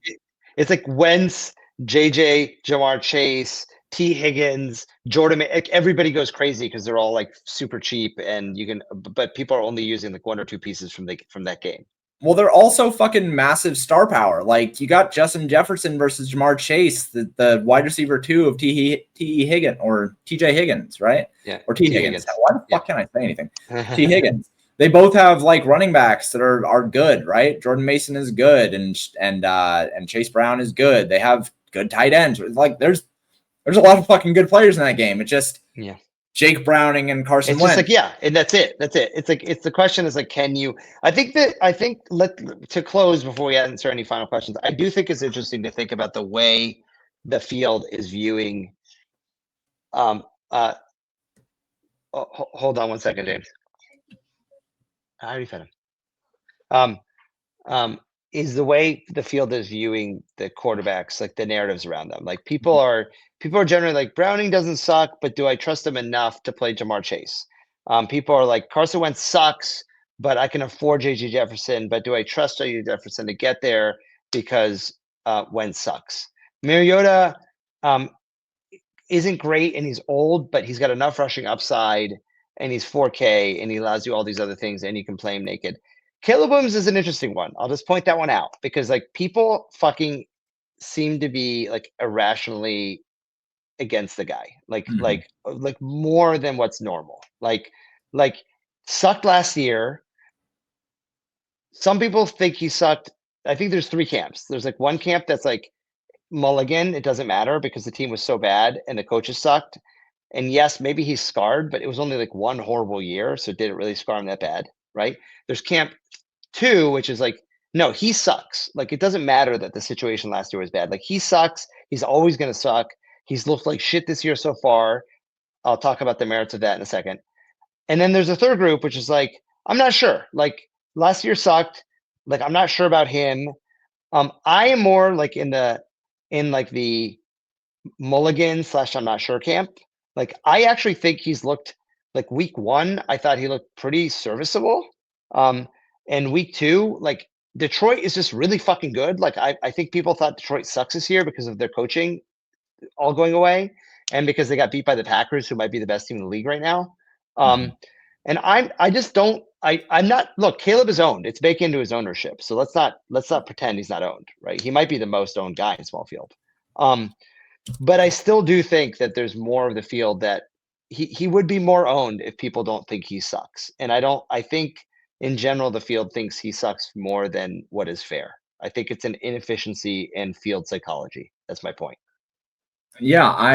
it's like Wentz, JJ, Jamar Chase, T. Higgins, Jordan, like everybody goes crazy because they're all like super cheap, and but people are only using like 1 or 2 pieces from that game. Well, they're also fucking massive star power. Like you got Justin Jefferson versus Jamar Chase, the wide receiver 2 of T. Higgins or TJ Higgins, right? Yeah. Or T. Higgins. Why the fuck can't I say anything? T. Higgins. They both have like running backs that are good, right? Jordan Mason is good, and Chase Brown is good. They have good tight ends. Like there's There's a lot of fucking good players in that game. It's just Yeah. Jake Browning and Carson It's just Wentz. like, yeah, and that's it. That's it. It's like, it's the question is like, can you, I think to close before we answer any final questions, I do think it's interesting to think about the way the field is viewing, hold on one second, James. I already fed him. Is the way the field is viewing the quarterbacks, like the narratives around them. Like people are generally like, Browning doesn't suck, but do I trust him enough to play Jamar Chase? People are like, Carson Wentz sucks, but I can afford JJ Jefferson, but do I trust JJ Jefferson to get there because Wentz sucks? Mariota isn't great and he's old, but he's got enough rushing upside and he's 4K and he allows you all these other things and you can play him naked. Caleb Williams is an interesting one. I'll just point that one out because like people fucking seem to be like irrationally against the guy, like more than what's normal. Like sucked last year. Some people think he sucked. I think there's 3 camps. There's like one camp that's like Mulligan. It doesn't matter because the team was so bad and the coaches sucked. And yes, maybe he's scarred, but it was only like one horrible year, so did it really scar him that bad? Right? There's camp 2, which is like, no, he sucks. Like, it doesn't matter that the situation last year was bad. Like, he sucks. He's always going to suck. He's looked like shit this year so far. I'll talk about the merits of that in a second. And then there's a third group, which is like, I'm not sure. Like, last year sucked. Like, I'm not sure about him. I am more like in the Mulligan / I'm not sure camp. Like, I actually think he's looked like week 1. I thought he looked pretty serviceable. And week 2, like Detroit is just really fucking good. Like I think people thought Detroit sucks this year because of their coaching all going away and because they got beat by the Packers, who might be the best team in the league right now. And I'm not, look, Caleb is owned. It's baked into his ownership. So let's not pretend he's not owned, right? He might be the most owned guy in small field. But I still do think that there's more of the field that he would be more owned if people don't think he sucks. And I think in general, the field thinks he sucks more than what is fair. I think it's an inefficiency in field psychology. That's my point. Yeah,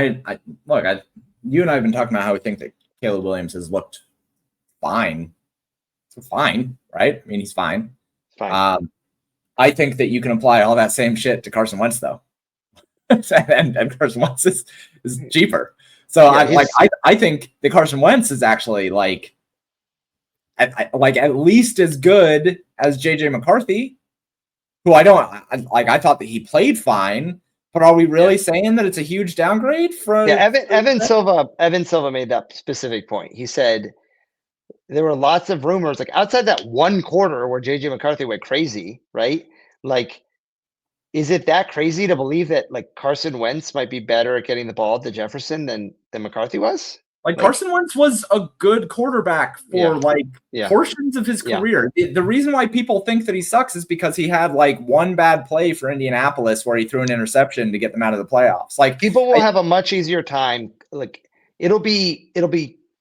you and I have been talking about how we think that Caleb Williams has looked fine. So fine, right? I mean, he's fine. Fine. I think that you can apply all that same shit to Carson Wentz, though. and Carson Wentz is cheaper. So Yeah, I think that Carson Wentz is actually like at least as good as JJ McCarthy, who I thought that he played fine, but are we really saying that it's a huge downgrade from? Yeah, Evan Silva made that specific point. He said there were lots of rumors, like outside that one quarter where JJ McCarthy went crazy, right? Like, is it that crazy to believe that like Carson Wentz might be better at getting the ball to Jefferson than McCarthy was? Like Carson Wentz was a good quarterback for portions of his career. The reason why people think that he sucks is because he had like one bad play for Indianapolis where he threw an interception to get them out of the playoffs. Like people will have a much easier time. Like it'll be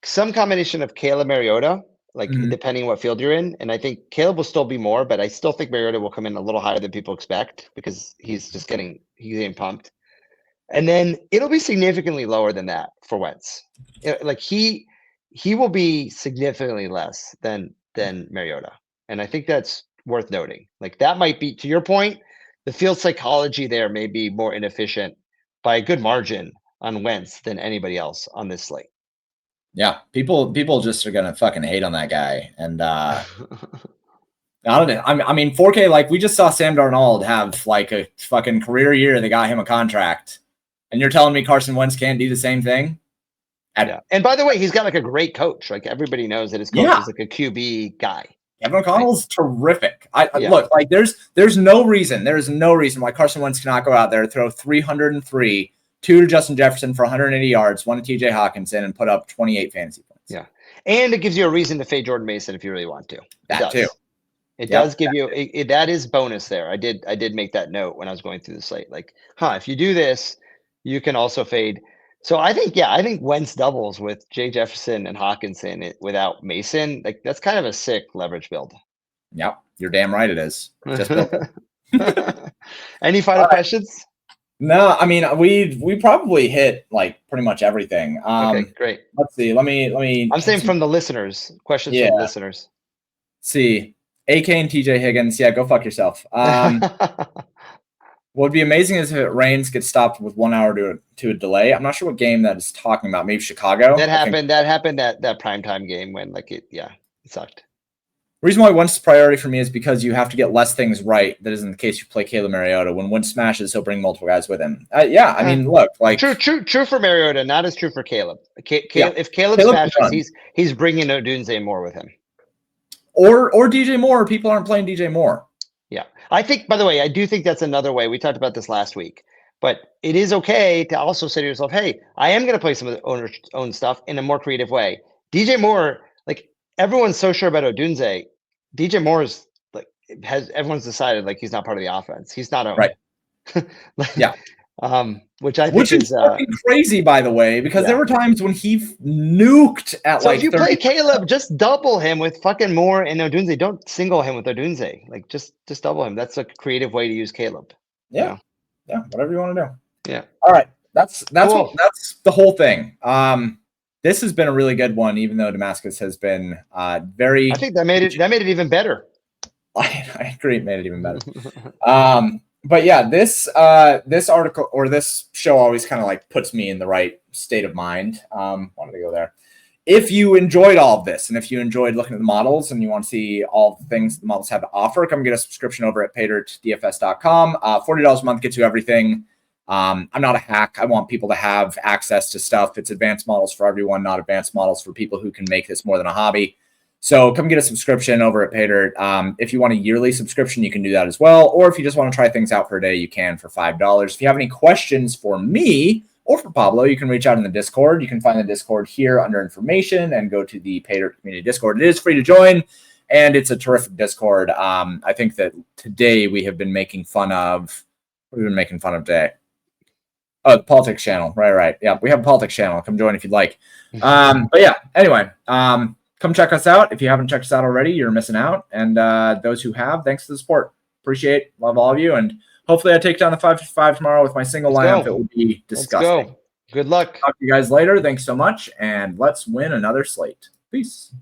some combination of Caleb Mariota, like depending what field you're in. And I think Caleb will still be more, but I still think Mariota will come in a little higher than people expect because he's getting pumped. And then it'll be significantly lower than that for Wentz. Like he will be significantly less than Mariota. And I think that's worth noting. Like that might be, to your point, the field psychology there may be more inefficient by a good margin on Wentz than anybody else on this slate. Yeah, people just are gonna fucking hate on that guy. And I don't know. I mean, 4K, like we just saw Sam Darnold have like a fucking career year that got him a contract. And you're telling me Carson Wentz can't do the same thing? Yeah. And by the way, he's got like a great coach. Like everybody knows that his coach is like a QB guy. Kevin O'Connell's terrific. Look, like there's no reason why Carson Wentz cannot go out there, throw 303, 2 to Justin Jefferson for 180 yards, 1 to TJ Hawkinson, and put up 28 fantasy points. Yeah. And it gives you a reason to fade Jordan Mason if you really want to. It does give you that is bonus there. I did make that note when I was going through the slate. Like, if you do this, you can also fade. So I think Wentz doubles with Jay Jefferson and Hawkinson without Mason. Like that's kind of a sick leverage build. Yep, you're damn right it is. Just built it. Any final questions? No, I mean we probably hit like pretty much everything. Okay, great. Let's see. Let me. I'm saying from the listeners. Questions Yeah. from the listeners. See, AK and TJ Higgins. Yeah, go fuck yourself. What would be amazing is if it rains, gets stopped with 1 hour to a delay. I'm not sure what game that is talking about. Maybe Chicago. That happened that primetime game when it sucked. The reason why Wentz is priority for me is because you have to get less things right. That isn't the case. You play Caleb Mariota. When Wentz smashes, he'll bring multiple guys with him. I mean, look, like true for Mariota, not as true for Caleb. If Caleb smashes, he's bringing Odunze more with him, or DJ Moore. People aren't playing DJ Moore. Yeah, I think. By the way, I do think that's another way. We talked about this last week, but it is okay to also say to yourself, "Hey, I am going to play some of the owner's own stuff in a more creative way." DJ Moore, like everyone's so sure about Odunze. DJ Moore's everyone's decided he's not part of the offense. He's not owned. Right. Yeah. Which I think is fucking crazy, by the way, because there were times when he nuked at so if you play Caleb, just double him with fucking Moore and Odunze. Don't single him with Odunze. Just double him. That's a creative way to use Caleb. Yeah. Yeah. Whatever you want to do. Yeah. All right. That's cool. that's the whole thing. This has been a really good one, even though Damascus has been very. I think that made it even better. I agree, it made it even better. But yeah, this article or this show always kind of puts me in the right state of mind. Wanted to go there. If you enjoyed all of this, and if you enjoyed looking at the models, and you want to see all the things the models have to offer, come get a subscription over at paydirtdfs.com. $40 a month gets you everything. I'm not a hack. I want people to have access to stuff. It's advanced models for everyone, not advanced models for people who can make this more than a hobby. So come get a subscription over at Paydirt. If you want a yearly subscription, you can do that as well. Or if you just want to try things out for a day, you can for $5. If you have any questions for me or for Pablo, you can reach out in the Discord. You can find the Discord here under information and go to the Paydirt community Discord. It is free to join, and it's a terrific Discord. I think that today we have been making fun of, what have we been making fun of today? Oh, the politics channel. Right. Yeah, we have a politics channel. Come join if you'd like. But yeah, anyway, come check us out. If you haven't checked us out already, you're missing out. And those who have, thanks for the support. Appreciate, love all of you. And hopefully I take down the 5-5 tomorrow with my single lineup. It will be disgusting. Let's go. Good luck. Talk to you guys later. Thanks so much. And let's win another slate. Peace.